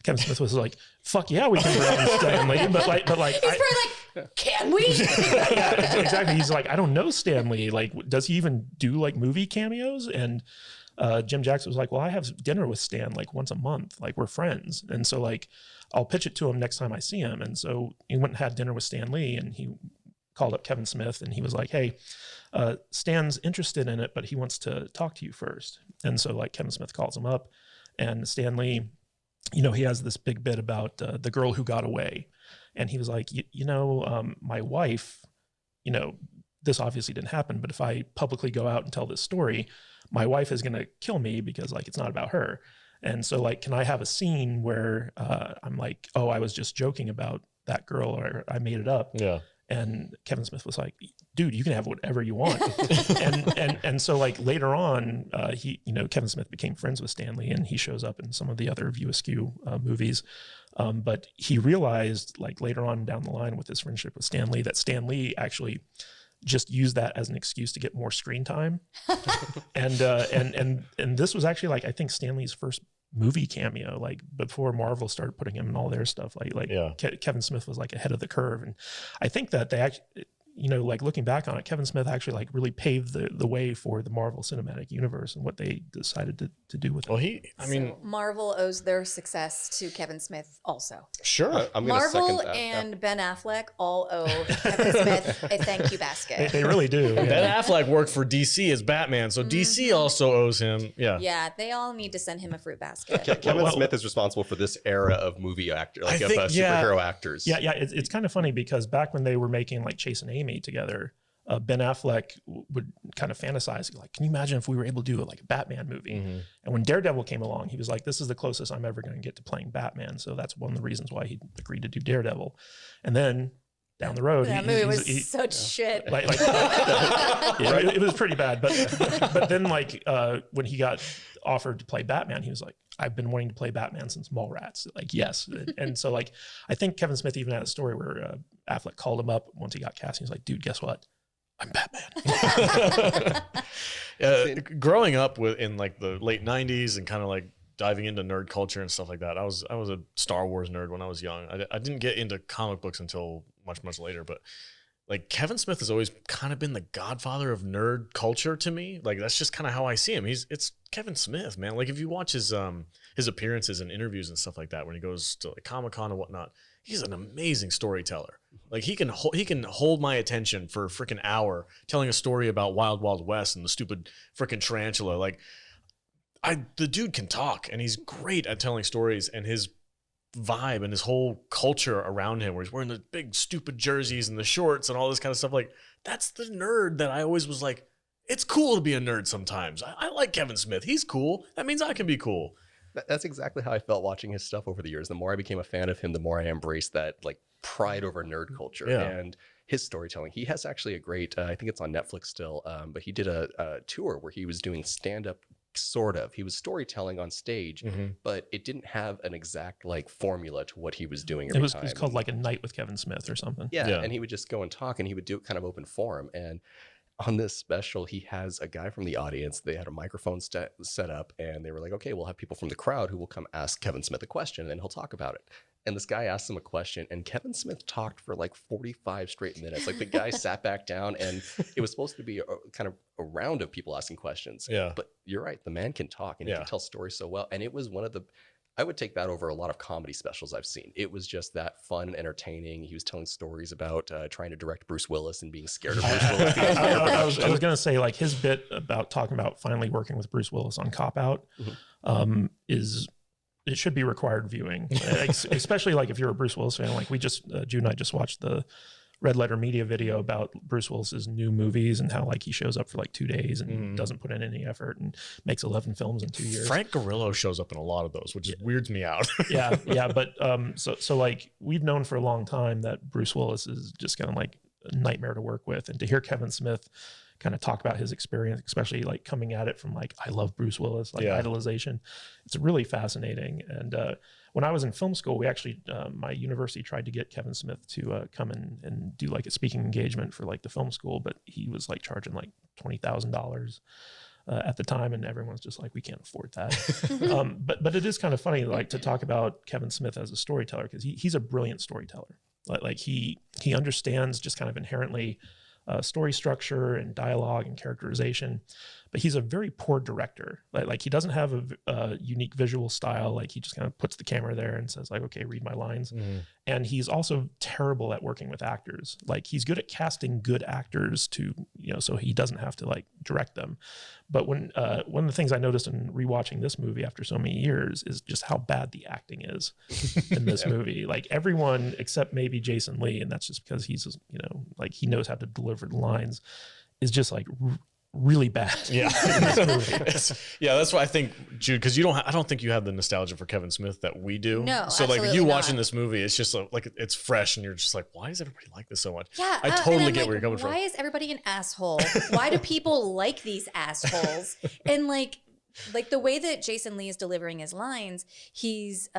Kevin Smith was like, fuck yeah, we can bring in Stan Lee. But like, he's probably like, can we? Yeah, exactly. He's like, I don't know Stan Lee. Like, does he even do like movie cameos? And Jim Jackson was like, well, I have dinner with Stan like once a month, like we're friends. And so like, I'll pitch it to him next time I see him. And so he went and had dinner with Stan Lee, and he called up Kevin Smith, and he was like, hey, Stan's interested in it, but he wants to talk to you first. And so like Kevin Smith calls him up, and Stan Lee, you know, he has this big bit about the girl who got away. And he was like, my wife, you know, this obviously didn't happen, but if I publicly go out and tell this story, my wife is going to kill me because like, it's not about her. And so like, can I have a scene where I'm like, oh, I was just joking about that girl, or I made it up. Yeah. And Kevin Smith was like, dude, you can have whatever you want. and so like later on, Kevin Smith became friends with Stan Lee, and he shows up in some of the other View Askew movies. But he realized like later on down the line with his friendship with Stan Lee, that Stan Lee actually just used that as an excuse to get more screen time. and this was actually like, I think Stan Lee's first movie cameo, like before Marvel started putting him in all their stuff, Kevin Smith was like ahead of the curve. And I think that they actually, you know, like looking back on it, Kevin Smith actually like really paved the way for the Marvel Cinematic Universe and what they decided to do with it. Well, So Marvel owes their success to Kevin Smith also. Sure. I'm gonna Marvel second that. and Ben Affleck all owe Kevin Smith a thank you basket. They really do. Ben Affleck worked for DC as Batman, so DC also owes him. Yeah. Yeah, they all need to send him a fruit basket. Kevin Smith is responsible for this era of movie actor, superhero actors. Yeah. It's kind of funny because back when they were making like Chase and Amy together, Ben Affleck would kind of fantasize like, can you imagine if we were able to do like a Batman movie? Mm-hmm. And when Daredevil came along, he was like, this is the closest I'm ever going to get to playing Batman. So that's one of the reasons why he agreed to do Daredevil. And then down the road, That movie was such shit. It was pretty bad. But then like when he got offered to play Batman, he was like, I've been wanting to play Batman since Mallrats. Like, yes. And so like, I think Kevin Smith even had a story where Affleck called him up once he got cast. He was like, dude, guess what? I'm Batman. Growing up in like the late 90s and kind of like diving into nerd culture and stuff like that, I was a Star Wars nerd when I was young. I didn't get into comic books until much later, but like Kevin Smith has always kind of been the godfather of nerd culture to me. Like that's just kind of how I see him. It's Kevin Smith, man. Like if you watch his appearances and interviews and stuff like that, when he goes to like Comic-Con and whatnot, he's an amazing storyteller. Like he can hold my attention for a freaking hour telling a story about Wild Wild West and the stupid freaking tarantula. Like the dude can talk, and he's great at telling stories, and his vibe and his whole culture around him, where he's wearing the big stupid jerseys and the shorts and all this kind of stuff. Like that's the nerd that I always was like, it's cool to be a nerd sometimes. I like Kevin Smith. He's cool. That means I can be cool. That's exactly how I felt watching his stuff over the years. The more I became a fan of him, the more I embraced that like pride over nerd culture and his storytelling. He has actually a great, I think it's on Netflix still, but he did a tour where he was doing stand-up. Sort of. He was storytelling on stage, but it didn't have an exact like formula to what he was doing every time. It was called like a night with Kevin Smith or something. Yeah, and he would just go and talk, and he would do it kind of open forum. And on this special, he has a guy from the audience. They had a microphone set up, and they were like, okay, we'll have people from the crowd who will come ask Kevin Smith a question, and then he'll talk about it. And this guy asked him a question, and Kevin Smith talked for like 45 straight minutes. Like the guy sat back down, and it was supposed to be kind of a round of people asking questions. Yeah. But you're right, the man can talk, and he can tell stories so well. And it was one of the, I would take that over a lot of comedy specials I've seen. It was just that fun and entertaining. He was telling stories about trying to direct Bruce Willis and being scared of Bruce Willis. I was going to say like his bit about talking about finally working with Bruce Willis on Cop Out it should be required viewing, especially like if you're a Bruce Willis fan. Like we just, Jude and I just watched the Red Letter Media video about Bruce Willis's new movies and how like he shows up for like 2 days and doesn't put in any effort and makes 11 films in 2 years. Frank Grillo shows up in a lot of those, which weirds me out. yeah. But so like we've known for a long time that Bruce Willis is just kind of like a nightmare to work with, and to hear Kevin Smith kind of talk about his experience, especially like coming at it from like, I love Bruce Willis, like idolization. It's really fascinating. And when I was in film school, we actually, my university tried to get Kevin Smith to come in and do like a speaking engagement for like the film school, but he was like charging like $20,000 at the time. And everyone's just like, we can't afford that. But it is kind of funny, like to talk about Kevin Smith as a storyteller, because he's a brilliant storyteller. Like he understands just kind of inherently story structure and dialogue and characterization, but he's a very poor director. Like he doesn't have a unique visual style. Like he just kind of puts the camera there and says like, okay, read my lines. And he's also terrible at working with actors. Like he's good at casting good actors to, so he doesn't have to like direct them. But when one of the things I noticed in rewatching this movie after so many years is just how bad the acting is in this movie. Like everyone except maybe Jason Lee, and that's just because he's, like he knows how to deliver the lines, is just like really bad. Yeah. Yeah, that's why I think, Jude, because I don't think you have the nostalgia for Kevin Smith that we do. No, so like absolutely you not. watching this movie, it's just like it's fresh, and you're just like, why does everybody like this so much? Yeah, I totally get where you're coming from. Why is everybody an asshole? Why do people like these assholes? And like the way that Jason Lee is delivering his lines, he's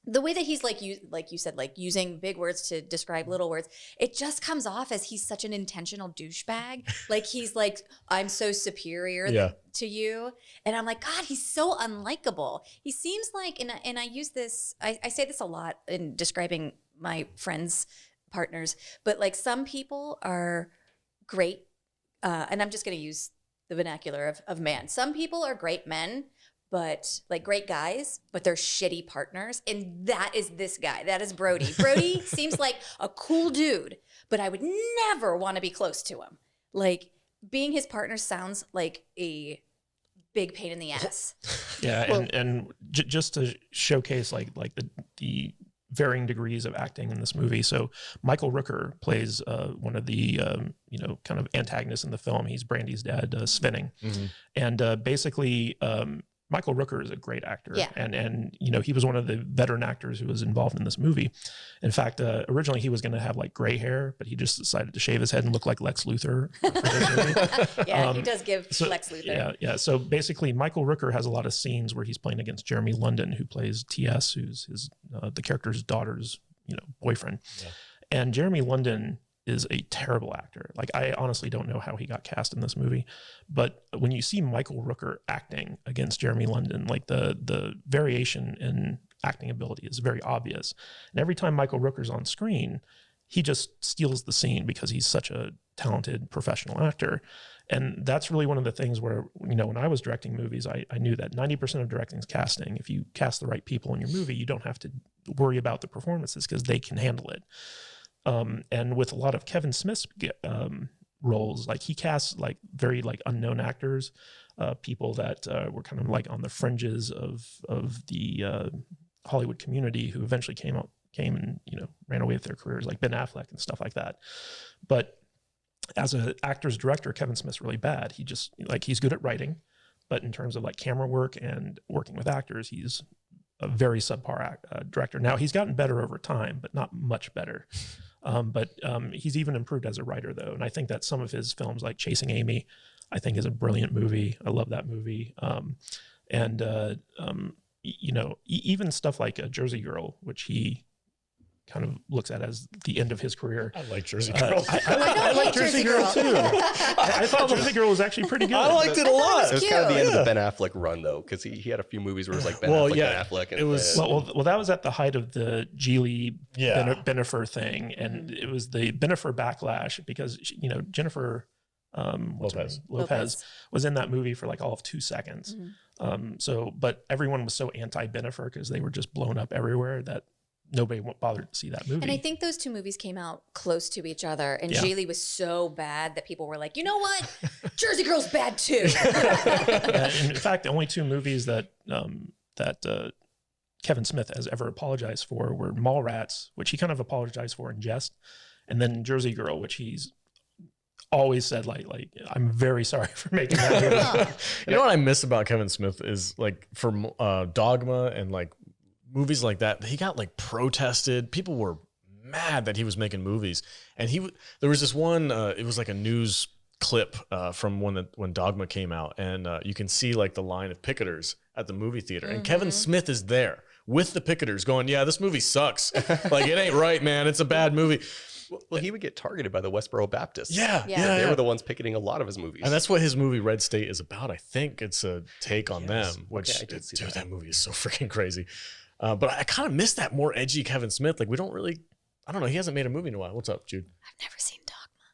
the way that he's like you said, like using big words to describe little words, it just comes off as he's such an intentional douchebag. Like he's like, I'm so superior to you. And I'm like, God, he's so unlikable. He seems like, and I use this, I say this a lot in describing my friends' partners, but like some people are great, and I'm just going to use the vernacular of man. Some people are great men, but like great guys, but they're shitty partners. And that is this guy. That is Brody. Brody seems like a cool dude, but I would never want to be close to him. Like being his partner sounds like a big pain in the ass. Yeah. And just to showcase like the varying degrees of acting in this movie. So Michael Rooker plays one of the, kind of antagonists in the film. He's Brandy's dad, Svenning. And basically, Michael Rooker is a great actor. Yeah. And he was one of the veteran actors who was involved in this movie. In fact, originally he was going to have like gray hair, but he just decided to shave his head and look like Lex Luthor for this movie. Yeah, he does give Lex Luthor. Yeah. So basically Michael Rooker has a lot of scenes where he's playing against Jeremy London, who plays T.S., who's his the character's daughter's, boyfriend. Yeah. And Jeremy London is a terrible actor. Like I honestly don't know how he got cast in this movie, but when you see Michael Rooker acting against Jeremy London, like the variation in acting ability is very obvious. And every time Michael Rooker's on screen, he just steals the scene because he's such a talented professional actor. And that's really one of the things where, when I was directing movies, I knew that 90% of directing is casting. If you cast the right people in your movie, you don't have to worry about the performances because they can handle it. And with a lot of Kevin Smith's roles, like he casts like very like unknown actors, people that were kind of like on the fringes of the Hollywood community who eventually came and ran away with their careers, like Ben Affleck and stuff like that. But as an actor's director, Kevin Smith's really bad. He's good at writing, but in terms of like camera work and working with actors, he's a very subpar director. Now he's gotten better over time, but not much better. But he's even improved as a writer, though. And I think that some of his films, like Chasing Amy, I think is a brilliant movie. I love that movie. Even stuff like Jersey Girl, which he kind of looks at as the end of his career. I like Jersey Girl. I like Jersey Girl too. I thought Jersey Girl was actually pretty good. I liked it a lot. It was kind of the end of the Ben Affleck run, though, because he had a few movies where it was like Ben Affleck. And it was well, that was at the height of the Geely Bennifer thing, and it was the Bennifer backlash because Jennifer Lopez was in that movie for like all of 2 seconds. But everyone was so anti-Bennifer because they were just blown up everywhere that nobody bothered to see that movie. And I think those two movies came out close to each other. And Geely was so bad that people were like, you know what? Jersey Girl's bad too. And in fact, the only two movies that Kevin Smith has ever apologized for were Mallrats, which he kind of apologized for in jest, and then Jersey Girl, which he's always said like I'm very sorry for making that movie. You know what I miss about Kevin Smith is like for Dogma and like movies like that, he got like protested. People were mad that he was making movies, and there was this one. It was like a news clip from when Dogma came out, and you can see like the line of picketers at the movie theater, and Kevin Smith is there with the picketers, going, "Yeah, this movie sucks. Like it ain't right, man. It's a bad movie." Well, he would get targeted by the Westboro Baptists. Yeah. They were the ones picketing a lot of his movies. And that's what his movie Red State is about. I think it's a take on them, which, I did see that movie is so freaking crazy. But I kind of miss that more edgy Kevin Smith. Like we don't really, I don't know. He hasn't made a movie in a while. What's up, Jude? I've never seen Dogma.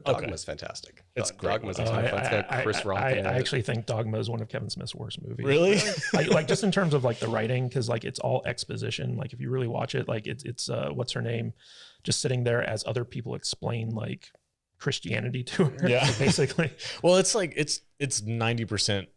Dogma's fantastic. It's great. Dogma's a ton of fun. It's got Chris Rock I in it. actually think Dogma is one of Kevin Smith's worst movies. Really? like just in terms of like the writing, because like it's all exposition. Like if you really watch it, like it's what's her name, just sitting there as other people explain like Christianity to her. Yeah. Basically. Well, it's like it's 90%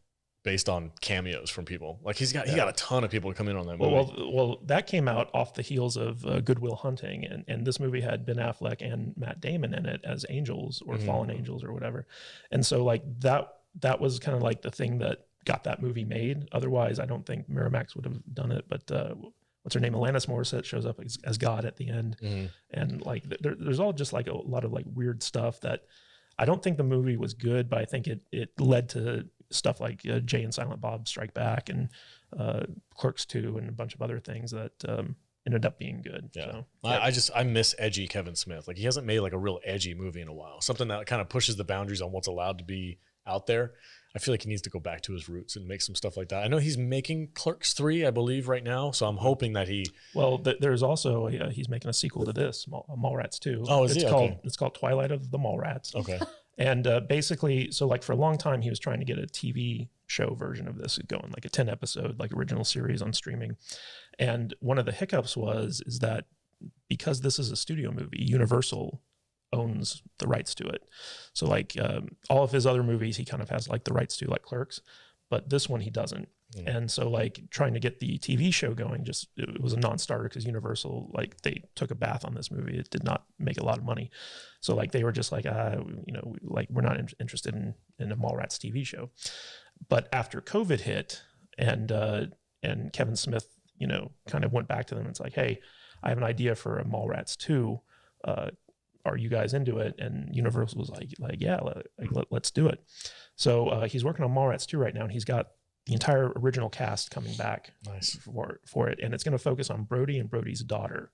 based on cameos from people. Like he got a ton of people to come in on that movie. Well, that came out off the heels of Good Will Hunting, and this movie had Ben Affleck and Matt Damon in it as angels or fallen angels or whatever, and so like that was kind of like the thing that got that movie made. Otherwise, I don't think Miramax would have done it. But what's her name? Alanis Morissette shows up as God at the end, and like there's all just like a lot of like weird stuff that I don't think the movie was good, but I think it led to stuff like Jay and Silent Bob Strike Back and Clerks 2 and a bunch of other things that ended up being good. Yeah. So, I miss edgy Kevin Smith. Like he hasn't made like a real edgy movie in a while. Something that kind of pushes the boundaries on what's allowed to be out there. I feel like he needs to go back to his roots and make some stuff like that. I know he's making Clerks 3, I believe, right now. So I'm hoping that he... Well, there's also, he's making a sequel to this, Mallrats 2. Oh, is it's he? called, Okay. It's called Twilight of the Mallrats. Okay. And basically, so like for a long time, he was trying to get a TV show version of this going, like a 10 episode, like original series on streaming. And one of the hiccups is that because this is a studio movie, Universal owns the rights to it. So like all of his other movies, he kind of has like the rights to, like Clerks, but this one he doesn't. And so like trying to get the TV show going, it was a non-starter because Universal, like they took a bath on this movie. It did not make a lot of money. So like they were just like, like we're not interested in a Mallrats TV show. But after COVID hit and Kevin Smith, kind of went back to them and it's like, hey, I have an idea for a Mallrats 2. Are you guys into it? And Universal was like yeah, let's do it. So he's working on Mallrats 2 right now, and he's got the entire original cast coming back for it. And it's going to focus on Brody and Brody's daughter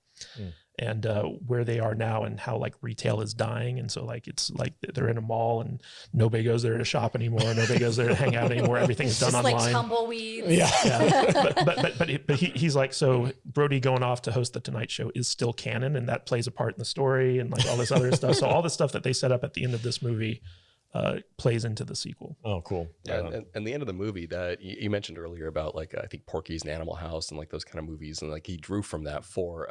and where they are now and how like retail is dying. And so like, it's like they're in a mall and nobody goes there to shop anymore. Nobody goes there to hang out anymore. Everything's done online. Like tumbleweeds. Yeah. But he's like, so Brody going off to host the Tonight Show is still canon, and that plays a part in the story and like all this other stuff. So all the stuff that they set up at the end of this movie plays into the sequel. Oh, cool. Yeah, and the end of the movie that you mentioned earlier about like I think Porky's and Animal House and like those kind of movies, and like he drew from that for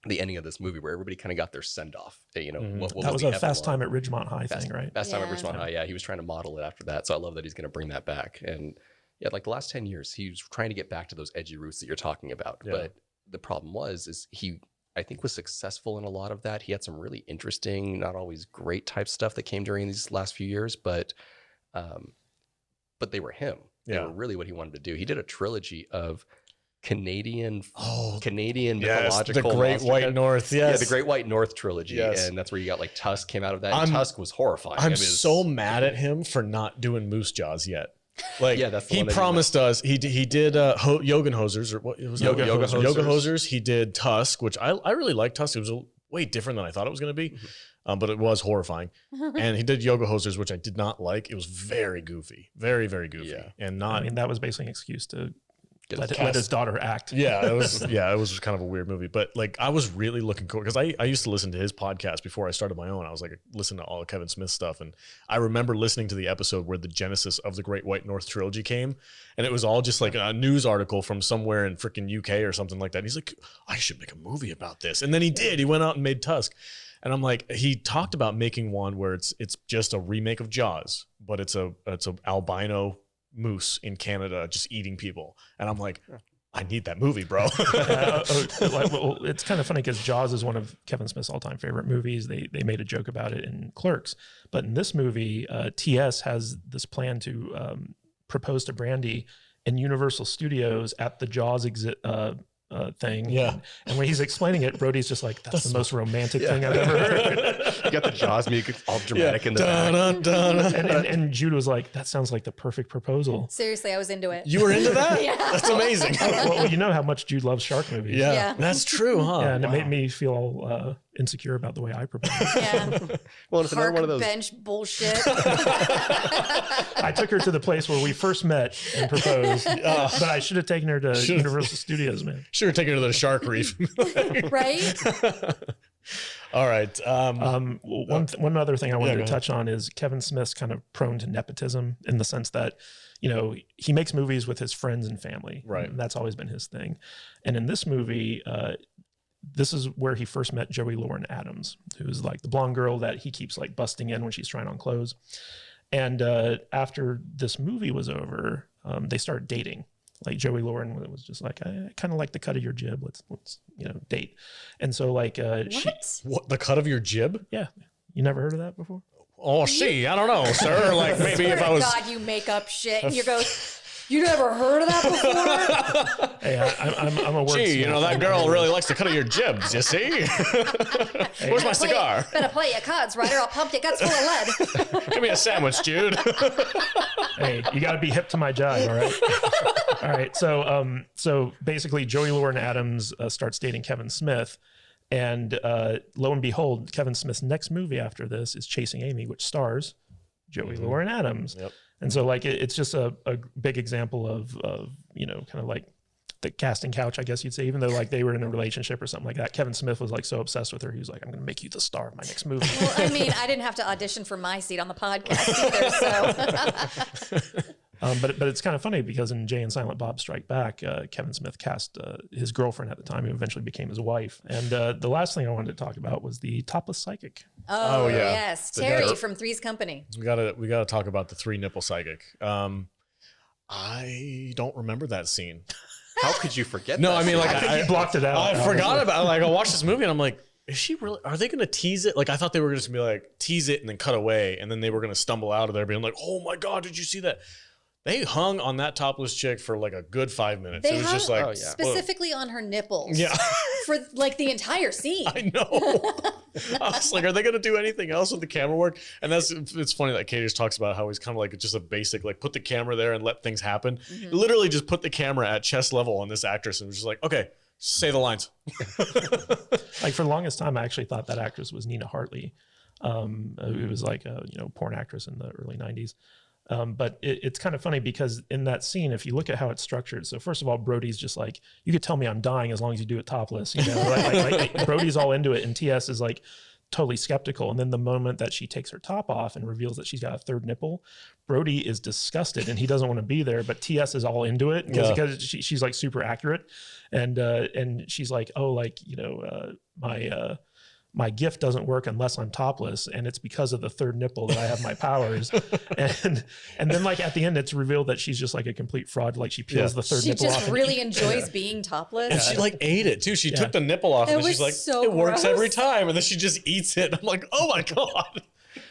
the ending of this movie where everybody kind of got their send off. What that was the a Fast epilogue? Time at Ridgemont High thing, right? Fast Time at Ridgemont High. Yeah, he was trying to model it after that. So I love that he's going to bring that back. And yeah, like the last 10 years, he was trying to get back to those edgy roots that you're talking about. Yeah. But the problem is he, I think, was successful in a lot of that. He had some really interesting, not always great type stuff that came during these last few years, but they were him. They were really what he wanted to do. He did a trilogy of Canadian mythological the Great White North. Yes. Yeah, the Great White North trilogy. Yes. And that's where you got like Tusk came out of that. And Tusk was horrifying. I'm so mad at him for not doing Moose Jaws yet. Like that's the he one that promised us. He did Yoga Hosers or what was that? Yoga Hosers. He did Tusk, which I really liked Tusk. It was way different than I thought it was going to be. But it was horrifying. And he did Yoga Hosers, which I did not like. It was very goofy, very, very goofy. Yeah. And that was basically an excuse to let his daughter act. Yeah, it was kind of a weird movie. But like I was really looking cool because I used to listen to his podcast before I started my own. I was like listening to all of Kevin Smith stuff. And I remember listening to the episode where the genesis of the Great White North trilogy came. And it was all just like a news article from somewhere in freaking UK or something like that. And he's like, I should make a movie about this. And then he did. He went out and made Tusk. And I'm like, he talked about making one where it's just a remake of Jaws, but it's a albino moose in Canada just eating people. And I'm like, I need that movie, bro. It's kind of funny because Jaws is one of Kevin Smith's all-time favorite movies. They made a joke about it in Clerks. But in this movie, TS has this plan to propose to Brandy in Universal Studios at the Jaws thing. Yeah. And when he's explaining it, Brody's just like, that's the most romantic thing I've ever heard. You got the Jaws music all dramatic in the back. And Jude was like, that sounds like the perfect proposal. Seriously, I was into it. You were into that? Yeah. That's amazing. Well, you know how much Jude loves shark movies. Yeah. That's true, huh? Yeah, and it made me feel all insecure about the way I propose. Yeah. Well, it's another one of those bench bullshit. I took her to the place where we first met and proposed, but I should have taken her to Universal Studios, man. Should have taken her to the shark reef. Right? All right. One other thing I wanted go to ahead. touch on is Kevin Smith's kind of prone to nepotism in the sense that, you know, he makes movies with his friends and family. Right. And that's always been his thing. And in this movie, this is where he first met Joey Lauren Adams, who's like the blonde girl that he keeps like busting in when she's trying on clothes. And after this movie was over, they started dating. Like Joey Lauren was just like, I kind of like the cut of your jib. Let's date. And so like, What, the cut of your jib? yeah, you never heard of that before? Oh, see, I don't know, sir. Like maybe Swear if I to was. God, you make up shit. And you go, you never heard of that before? Hey, I'm a wordsmith. Gee, you know, that girl really likes the cut of your jibs, you see? Where's my cigar? Better play your cards right, or I'll pump your guts full of lead. Give me a sandwich, Jude. Hey, you got to be hip to my jive, all right? All right, so basically Joey Lauren Adams starts dating Kevin Smith, and lo and behold, Kevin Smith's next movie after this is Chasing Amy, which stars Joey Lauren Adams. Yep. And so like it's just a big example of you know, kind of like the casting couch, I guess you'd say, even though like they were in a relationship or something like that. Kevin Smith was like so obsessed with her. He was like, I'm going to make you the star of my next movie. Well, I mean, I didn't have to audition for my seat on the podcast either, so. But it's kind of funny because in Jay and Silent Bob Strike Back, Kevin Smith cast his girlfriend at the time, who eventually became his wife. And the last thing I wanted to talk about was the topless psychic. Oh, yeah. yes. The Terry guy- from Three's Company. We gotta talk about the 3 nipple psychic. I don't remember that scene. How could you forget No, that? I mean, like I think you blocked it out. I forgot about. Like I watched this movie and I'm like, is she really? Are they gonna tease it? Like I thought they were just gonna be like tease it and then cut away, and then they were gonna stumble out of there being like, oh my god, did you see that? They hung on that topless chick for like a good 5 minutes. They It was hung just like, Oh, yeah. specifically on her nipples. yeah, For like the entire scene. I know. I was like, are they gonna do anything else with the camera work? And it's funny that Katie just talks about how he's kind of like just a basic, like put the camera there and let things happen. Literally just put the camera at chest level on this actress and was just like, okay, say the lines. Like for the longest time, I actually thought that actress was Nina Hartley. It was like a porn actress in the early 90s. But it's kind of funny because in that scene, if you look at how it's structured, so first of all, Brody's just like, you could tell me I'm dying as long as you do it topless. You know, like Brody's all into it, and TS is like totally skeptical. And then the moment that she takes her top off and reveals that she's got a third nipple, Brody is disgusted and he doesn't want to be there, but TS is all into it because she's like super accurate. And she's like, oh, like, my gift doesn't work unless I'm topless, and it's because of the third nipple that I have my powers. and then like at the end, it's revealed that she's just like a complete fraud. Like she peels the third She nipple off. just really enjoys being topless. And she like ate it too. She took the nipple off It and she's was like, so it works gross. every time. And then she just eats it. I'm like, oh my God.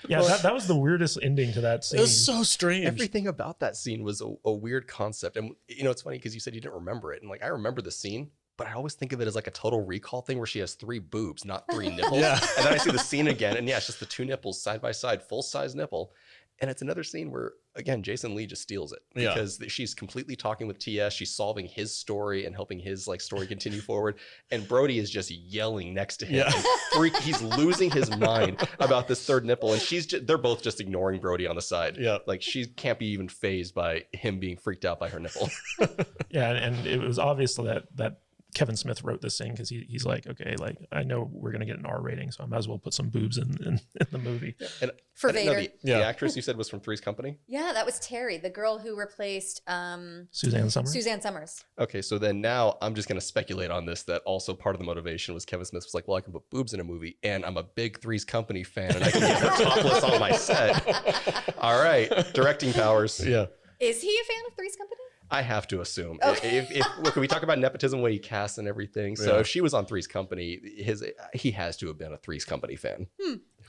Yeah, that was the weirdest ending to that scene. It was so strange. Everything about that scene was a weird concept. And it's funny because you said you didn't remember it. And like, I remember the scene, but I always think of it as like a Total Recall thing where she has 3 boobs, not 3 nipples. Yeah. And then I see the scene again, and yeah, it's just the 2 nipples side by side, full size nipple. And it's another scene where, again, Jason Lee just steals it because she's completely talking with TS. She's solving his story and helping his like story continue forward. And Brody is just yelling next to him. And he's losing his mind about this third nipple. And they're both just ignoring Brody on the side. Yeah. Like she can't be even fazed by him being freaked out by her nipple. Yeah, and it was obvious that Kevin Smith wrote this thing because he's like, okay, like I know we're gonna get an R rating, so I might as well put some boobs in the movie. And For I didn't know Vader. the actress you said was from Three's Company. Yeah, that was Terry, the girl who replaced Suzanne Summers. Suzanne Summers. Okay, so then now I'm just going to speculate on this, that also part of the motivation was Kevin Smith was like, well, I can put boobs in a movie, and I'm a big Three's Company fan, and I can get her topless on my set. All right, directing powers. Yeah. Is he a fan of Three's Company? I have to assume. Okay. If look, we talk about nepotism, way he casts and everything. So if she was on Three's Company, he has to have been a Three's Company fan.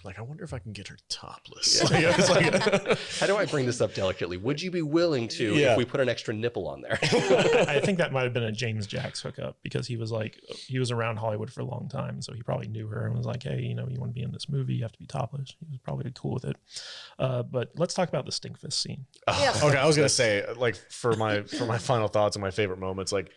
Like, I wonder if I can get her topless. Yeah. It's like, How do I bring this up delicately? Would you be willing to if we put an extra nipple on there? I think that might have been a James Jacks hookup because he was around Hollywood for a long time, so he probably knew her and was like, hey, you want to be in this movie, you have to be topless. He was probably cool with it. But let's talk about the Stinkfist scene. Yeah. okay, I was gonna say, like, for my final thoughts and my favorite moments, like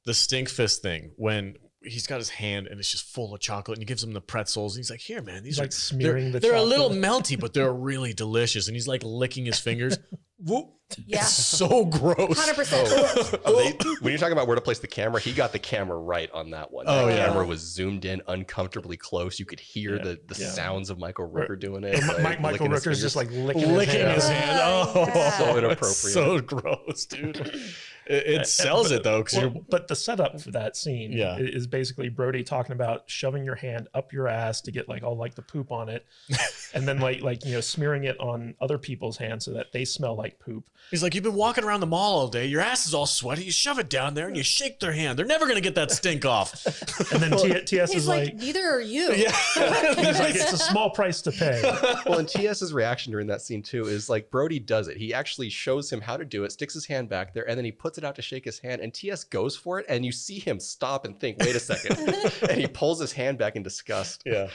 the stink fist thing when he's got his hand and it's just full of chocolate, and he gives him the pretzels. And he's like, "Here, man, these He's are like smearing the they're a chocolate. little melty, but they're really delicious." And he's like licking his fingers. Whoop. Yeah. It's so gross. 100%. When you're talking about where to place the camera, he got the camera right on that one. Oh, The yeah. camera was zoomed in uncomfortably close. You could hear the sounds of Michael Rooker doing it. Michael Rooker's just like licking His hand. Oh, Yeah. So inappropriate. it's so gross, dude. It sells it though, because But the setup for that scene Yeah. is basically Brody talking about shoving your hand up your ass to get like all like the poop on it, and then like smearing it on other people's hands so that they smell like poop. he's like, "You've been walking around the mall all day. Your ass is all sweaty. You shove it down there and you shake their hand. They're never gonna get that stink off." And then TS He's is like, like, neither are you. Yeah. he's like, it's a small price to pay. Well, and TS's reaction during that scene too is like Brody does it. He actually shows him how to do it, sticks his hand back there, and then he puts it out to shake his hand, and TS goes for it, and you see him stop and think, wait a second. And he pulls his hand back in disgust. Yeah.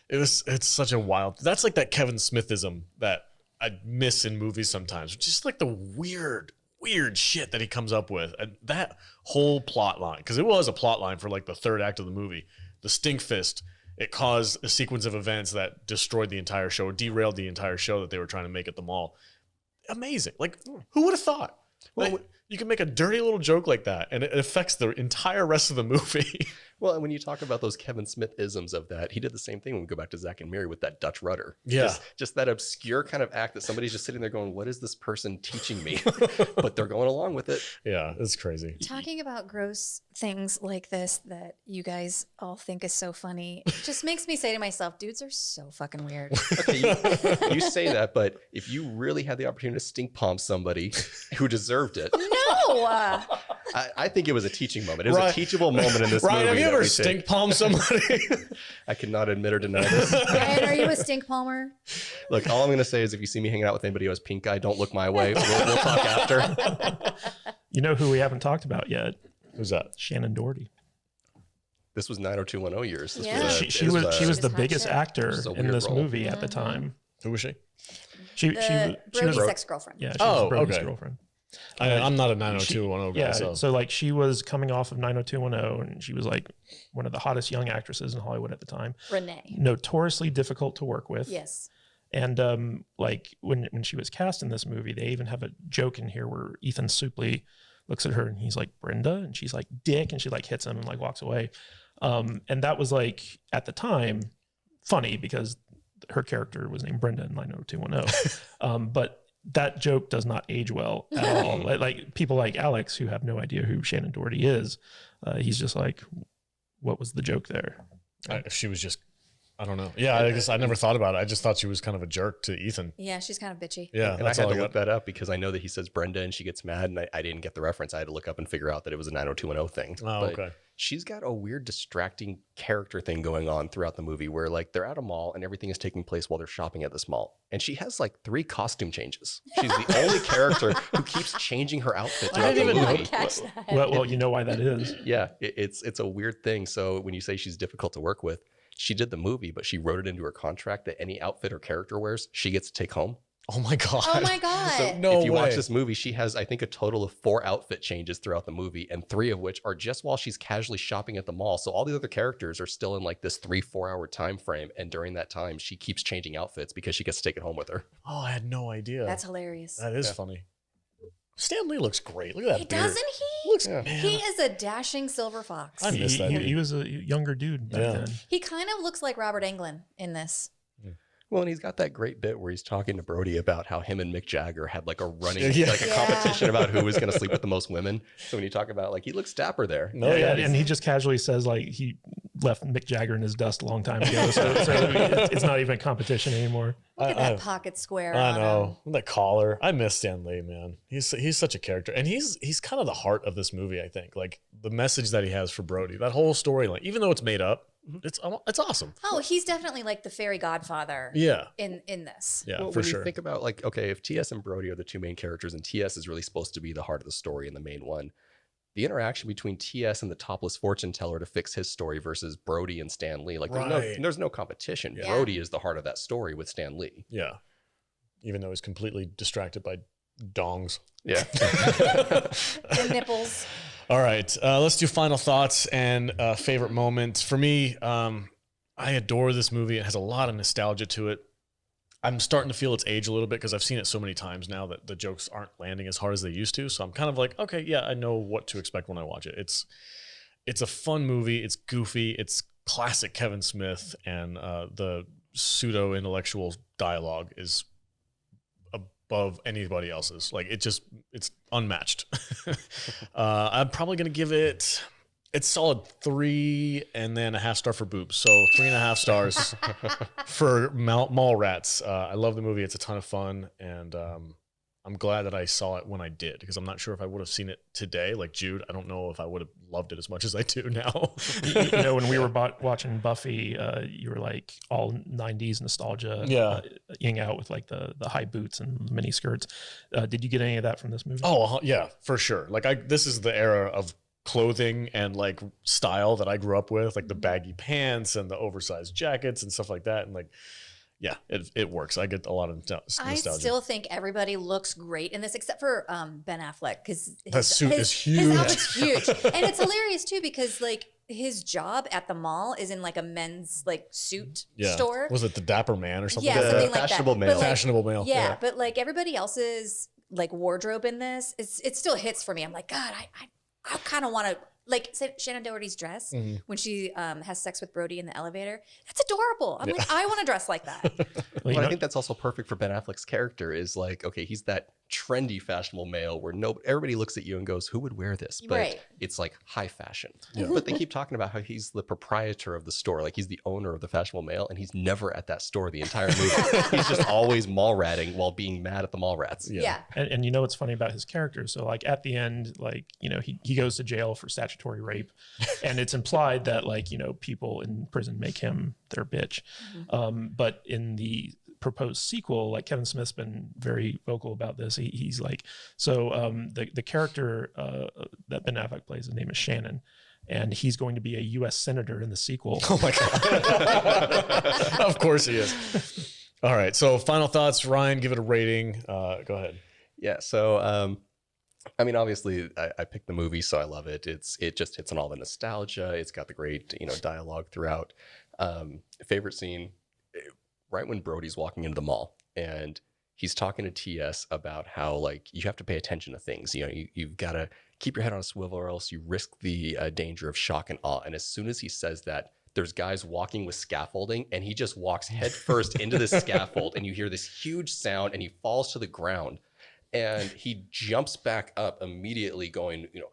It's such a wild. That's like that Kevin Smithism that I miss in movies sometimes. Just like the weird shit that he comes up with. And that whole plot line, because it was a plot line for like the third act of the movie, the stink fist, it caused a sequence of events that destroyed the entire show, derailed the entire show that they were trying to make at the mall. Amazing. Like, who would have thought? Well, Like, you can make a dirty little joke like that, and it affects the entire rest of the movie. Well, and when you talk about those Kevin Smith isms of that, he did the same thing when we go back to Zack and Miri with that Dutch rudder. Yeah. Just that obscure kind of act that somebody's just sitting there going, what is this person teaching me? But they're going along with it. Yeah, it's crazy. Talking about gross things like this that you guys all think is so funny just makes me say to myself, dudes are so fucking weird. Okay, you say that, but if you really had the opportunity to stink palm somebody who deserved it, No. I think it was a teaching moment. It was Ryan- a teachable moment in this Ryan, movie. have you that ever we take. stink palmed somebody? I cannot admit or deny this. Ryan, are you a stink palmer? Look, all I'm going to say is if you see me hanging out with anybody who has pink eye, don't look my way. We'll talk after. You know who we haven't talked about yet? Who's that? Shannon Doherty. This was 90210 years. This Yeah. was a- She it was She was the hot biggest shit. actor This is a in weird this role. movie at the time. Who was she? She Brody's was ex-girlfriend. yeah, she Oh, was Brody's okay. girlfriend. I'm not a 90210 guy. Yeah, So. so like she was coming off of 90210, and she was like one of the hottest young actresses in Hollywood at the time. Renee. Notoriously difficult to work with. Yes. And like when she was cast in this movie, they even have a joke in here where Ethan Suplee looks at her and he's like, Brenda, and she's like, Dick, and she like hits him and like walks away. And that was like at the time funny because her character was named Brenda in 90210. But that joke does not age well at all. Like people like Alex who have no idea who Shannon Doherty is, he's just like, what was the joke there? She was just, I don't know. Yeah, I guess I never thought about it. I just thought she was kind of a jerk to Ethan. Yeah, she's kind of bitchy. Yeah, And I that's had all to I look got. that up because I know that he says Brenda and she gets mad, and I didn't get the reference. I had to look up and figure out that it was a 90210 thing. Oh, But okay. she's got a weird distracting character thing going on throughout the movie where like they're at a mall and everything is taking place while they're shopping at this mall. And she has like 3 costume changes. She's the only character who keeps changing her outfit I throughout didn't the even know movie. Catch that. Well, you know why that is. Yeah, it's a weird thing. So when you say she's difficult to work with, she did the movie, but she wrote it into her contract that any outfit her character wears, she gets to take home. Oh my God. Oh my God. So No if you way. watch this movie, she has, I think, a total of 4 outfit changes throughout the movie, and 3 of which are just while she's casually shopping at the mall. So all the other characters are still in like this 3-4 hour time frame, and during that time, she keeps changing outfits because she gets to take it home with her. Oh, I had no idea. That's hilarious. That is funny. Stan Lee looks great. Look at that He beard. doesn't he? Looks, Yeah. man. He is a dashing silver fox. I miss that dude. He was a younger dude back Yeah. then. He kind of looks like Robert Englund in this. Well, and he's got that great bit where he's talking to Brody about how him and Mick Jagger had like a running, Yeah. like a Yeah. competition about who was going to sleep with the most women. So when you talk about like, he looks dapper there. No, yeah. and he just casually says like he left Mick Jagger in his dust a long time ago, so it's not even a competition anymore. Look at I- that pocket square. I on him. know. That collar. I miss Stan Lee, man. He's such a character. And he's kind of the heart of this movie, I think. Like the message that he has for Brody, that whole storyline, even though it's made up, it's awesome. Oh, he's definitely like the fairy godfather Yeah. in this. Yeah, Well, for when sure. you think about like, okay, if TS and Brody are the 2 main characters, and TS is really supposed to be the heart of the story and the main one, the interaction between TS and the topless fortune teller to fix his story versus Brody and Stan Lee, like Right. there's no competition. Yeah. Brody is the heart of that story with Stan Lee. Yeah. Even though he's completely distracted by dongs. Yeah. And nipples. All right, let's do final thoughts and favorite moment. For me, I adore this movie. It has a lot of nostalgia to it. I'm starting to feel its age a little bit because I've seen it so many times now that the jokes aren't landing as hard as they used to. So I'm kind of like, okay, yeah, I know what to expect when I watch it. It's a fun movie. It's goofy. It's classic Kevin Smith, and the pseudo intellectual dialogue is above anybody else's. Like it's unmatched. I'm probably gonna give it's solid 3.5 stars for boobs. So 3.5 stars for Mallrats. I love the movie. It's a ton of fun, and I'm glad that I saw it when I did, because I'm not sure if I would have seen it today, like Jude. I don't know if I would have loved it as much as I do now. You know, when we were watching Buffy, you were like all 90s nostalgia, ing out with like the high boots and mini skirts. Did you get any of that from this movie? Oh yeah, for sure. Like this is the era of clothing and like style that I grew up with, like the baggy pants and the oversized jackets and stuff like that. And like, yeah, it works. I get a lot of nostalgia. I still think everybody looks great in this, except for Ben Affleck, because that suit is huge. His outfit's huge, and it's hilarious too because like his job at the mall is in like a men's like suit store. Was it the Dapper Man or something? Yeah, something like fashionable that. male. But, like, Fashionable male. Yeah, but like everybody else's like wardrobe in this, it still hits for me. I'm like, God, I kind of want to. Like Shannon Doherty's dress when she has sex with Brody in the elevator. That's adorable. I'm like, I want to dress like that. Well, I think that's also perfect for Ben Affleck's character is like, okay, he's that trendy fashionable male where everybody looks at you and goes, who would wear this? But it's like high fashion. Yeah. But they keep talking about how he's the proprietor of the store. Like he's the owner of the fashionable male, and he's never at that store the entire movie. He's just always mall ratting while being mad at the mall rats. Yeah. And you know what's funny about his character? So like at the end, like, you know, he goes to jail for statutory rape, and it's implied that like, you know, people in prison make him their bitch. But in the proposed sequel, like Kevin Smith's been very vocal about this. He's like, so the character that Ben Affleck plays, his name is Shannon, and he's going to be a U.S. senator in the sequel. Oh my God. Of course he is. All right. So final thoughts, Ryan, give it a rating. Go ahead. Yeah. So, I mean, obviously I picked the movie, so I love it. It just hits on all the nostalgia. It's got the great, you know, dialogue throughout. Favorite scene, right when Brody's walking into the mall and he's talking to TS about how like you have to pay attention to things. You know, you've got to keep your head on a swivel or else you risk the danger of shock and awe. And as soon as he says that, there's guys walking with scaffolding, and he just walks headfirst into this scaffold, and you hear this huge sound, and he falls to the ground, and he jumps back up immediately, going, you know,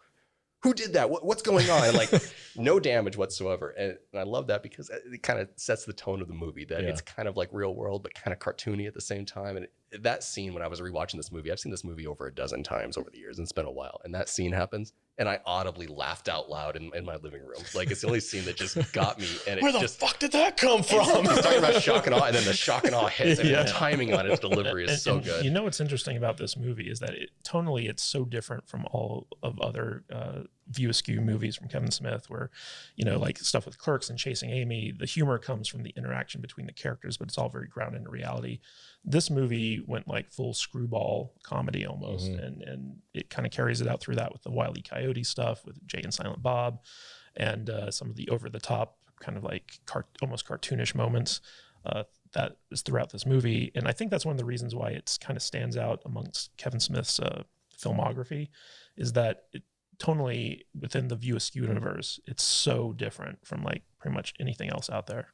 who did that? What's going on? And like no damage whatsoever. And I love that because it kind of sets the tone of the movie that it's kind of like real world, but kind of cartoony at the same time. And that scene, when I was rewatching this movie, I've seen this movie over a dozen times over the years, and it's been a while. And that scene happens, and I audibly laughed out loud in my living room. Like it's the only scene that just got me. And Where the fuck did that come from? He's talking about shock and awe, and then the shock and awe hits, and the timing on its delivery is so good. You know what's interesting about this movie is that tonally it's so different from all of other View Askew movies from Kevin Smith, where, you know, like stuff with Clerks and Chasing Amy, the humor comes from the interaction between the characters, but it's all very grounded in reality. This movie went like full screwball comedy almost, and it kind of carries it out through that with the Wile E. Coyote stuff with Jay and Silent Bob, and some of the over the top kind of like almost cartoonish moments that is throughout this movie. And I think that's one of the reasons why it's kind of stands out amongst Kevin Smith's filmography, is that tonally within the View Askew universe, it's so different from like pretty much anything else out there.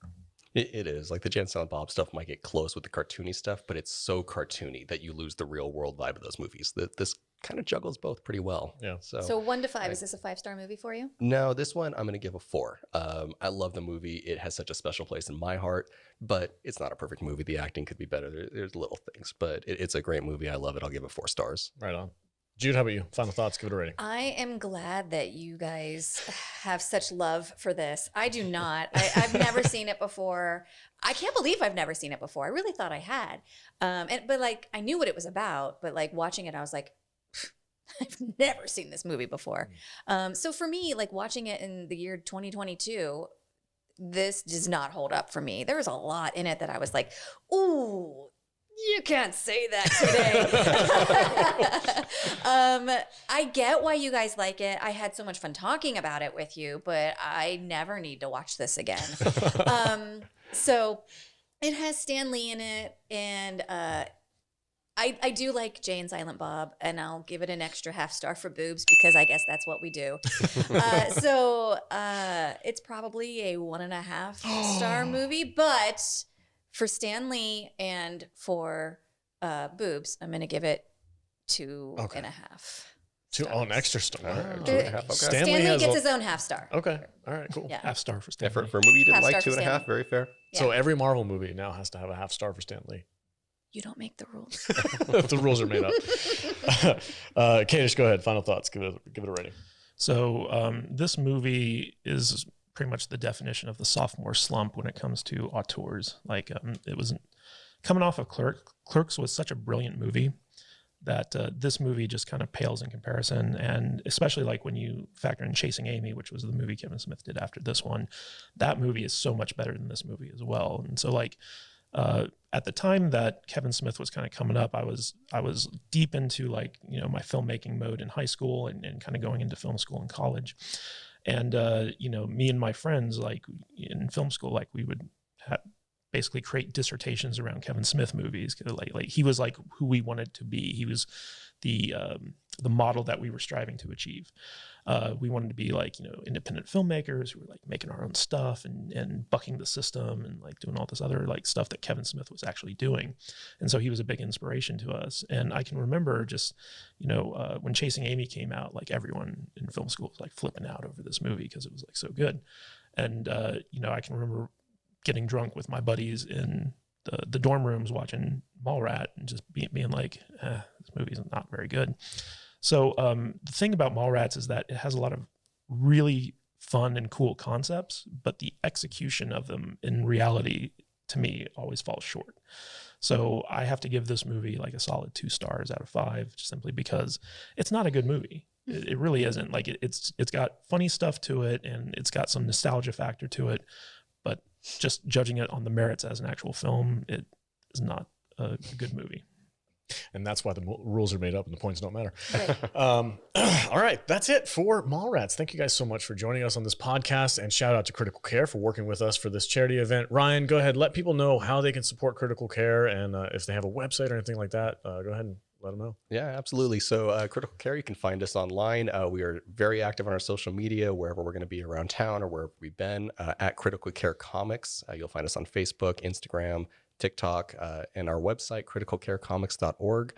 It is. Like the Jay and Silent Bob stuff might get close with the cartoony stuff, but it's so cartoony that you lose the real world vibe of those movies. This kind of juggles both pretty well. Yeah. So 1 to 5, is this a 5-star movie for you? No, this one I'm going to give a 4. I love the movie. It has such a special place in my heart, but it's not a perfect movie. The acting could be better. There's little things, but it's a great movie. I love it. I'll give it 4 stars. Right on. Jude, how about you? Final thoughts, give it a rating. I am glad that you guys have such love for this. I do not. I've never seen it before. I can't believe I've never seen it before. I really thought I had. But like, I knew what it was about, but like watching it, I was like, I've never seen this movie before. So for me, like watching it in the year 2022, this does not hold up for me. There was a lot in it that I was like, ooh, You can't say that today. I get why you guys like it. I had so much fun talking about it with you, but I never need to watch this again. So it has Stan Lee in it, and I do like Jay and Silent Bob, and I'll give it an extra half star for boobs because I guess that's what we do. So it's probably a 1.5 star movie, but for Stan Lee and for boobs, I'm going to give it 2.5. An extra star. Right, 2.5. Okay. Stan Lee gets his own half star. Okay. All right, cool. Yeah. Half star for Stan Yeah, Lee. for a movie you didn't Half like, star for 2.5, Stanley. very fair. So every Marvel movie now has to have a half star for Stan Lee. You don't make the rules. The rules are made up. Kadish, go ahead. Final thoughts. Give it a rating. So this movie is pretty much the definition of the sophomore slump when it comes to auteurs. Like it was coming off of Clerks. Clerks was such a brilliant movie that this movie just kind of pales in comparison. And especially like when you factor in Chasing Amy, which was the movie Kevin Smith did after this one, that movie is so much better than this movie as well. And so like at the time that Kevin Smith was kind of coming up, I was deep into like, you know, my filmmaking mode in high school and kind of going into film school in college. And, you know, me and my friends, like in film school, like we would basically create dissertations around Kevin Smith movies. Like he was like who we wanted to be. He was the model that we were striving to achieve. We wanted to be like, you know, independent filmmakers who were like making our own stuff and bucking the system and like doing all this other like stuff that Kevin Smith was actually doing. And so he was a big inspiration to us. And I can remember just, you know, when Chasing Amy came out, like everyone in film school was like flipping out over this movie because it was like so good. And, you know, I can remember getting drunk with my buddies in the dorm rooms watching Mallrats and just being like, this movie's not very good. So the thing about Mallrats is that it has a lot of really fun and cool concepts, but the execution of them in reality, to me, always falls short. So I have to give this movie like a solid 2 stars out of 5, just simply because it's not a good movie. It really isn't. Like it's got funny stuff to it, and it's got some nostalgia factor to it, but just judging it on the merits as an actual film, it is not a good movie. And that's why the rules are made up and the points don't matter. Right. All right. That's it for Mallrats. Thank you guys so much for joining us on this podcast, and shout out to Critical Care for working with us for this charity event. Ryan, go ahead. Let people know how they can support Critical Care, and if they have a website or anything like that, go ahead and let them know. Yeah, absolutely. So Critical Care, you can find us online. We are very active on our social media, wherever we're going to be around town or wherever we've been, at Critical Care Comics. You'll find us on Facebook, Instagram, TikTok, and our website, criticalcarecomics.org.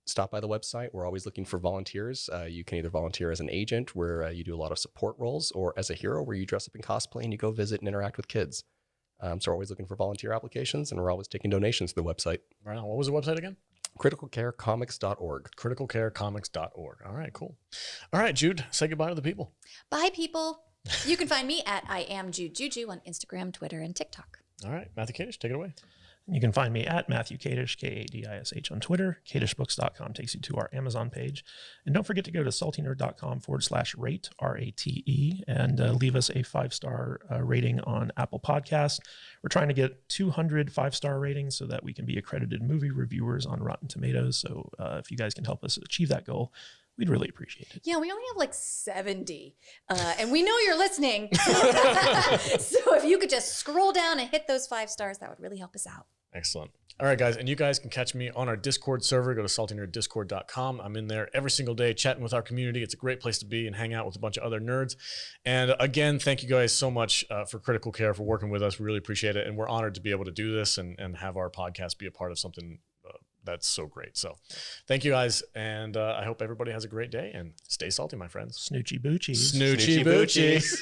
Stop by the website. We're always looking for volunteers. You can either volunteer as an agent, where you do a lot of support roles, or as a hero, where you dress up in cosplay and you go visit and interact with kids. So we're always looking for volunteer applications, and we're always taking donations to the website. Right on. What was the website again? criticalcarecomics.org. criticalcarecomics.org. All right, cool. All right, Jude, say goodbye to the people. Bye, people. You can find me at I am Jude Juju on Instagram, Twitter, and TikTok. All right, Matthew Kadish, take it away. You can find me at Matthew Kadish, Kadish on Twitter. Kadishbooks.com takes you to our Amazon page. And don't forget to go to saltynerd.com/rate, RATE, and leave us a 5-star rating on Apple Podcasts. We're trying to get 200 5-star ratings so that we can be accredited movie reviewers on Rotten Tomatoes. So if you guys can help us achieve that goal, we'd really appreciate it. Yeah, we only have like 70. And we know you're listening. So if you could just scroll down and hit those 5 stars, that would really help us out. Excellent. All right, guys. And you guys can catch me on our Discord server. Go to saltynerd.discord.com. I'm in there every single day chatting with our community. It's a great place to be and hang out with a bunch of other nerds. And again, thank you guys so much for Critical Care for working with us. We really appreciate it. And we're honored to be able to do this and have our podcast be a part of something that's so great. So thank you guys. And I hope everybody has a great day, and stay salty, my friends. Snoochie boochies. Snoochie boochies.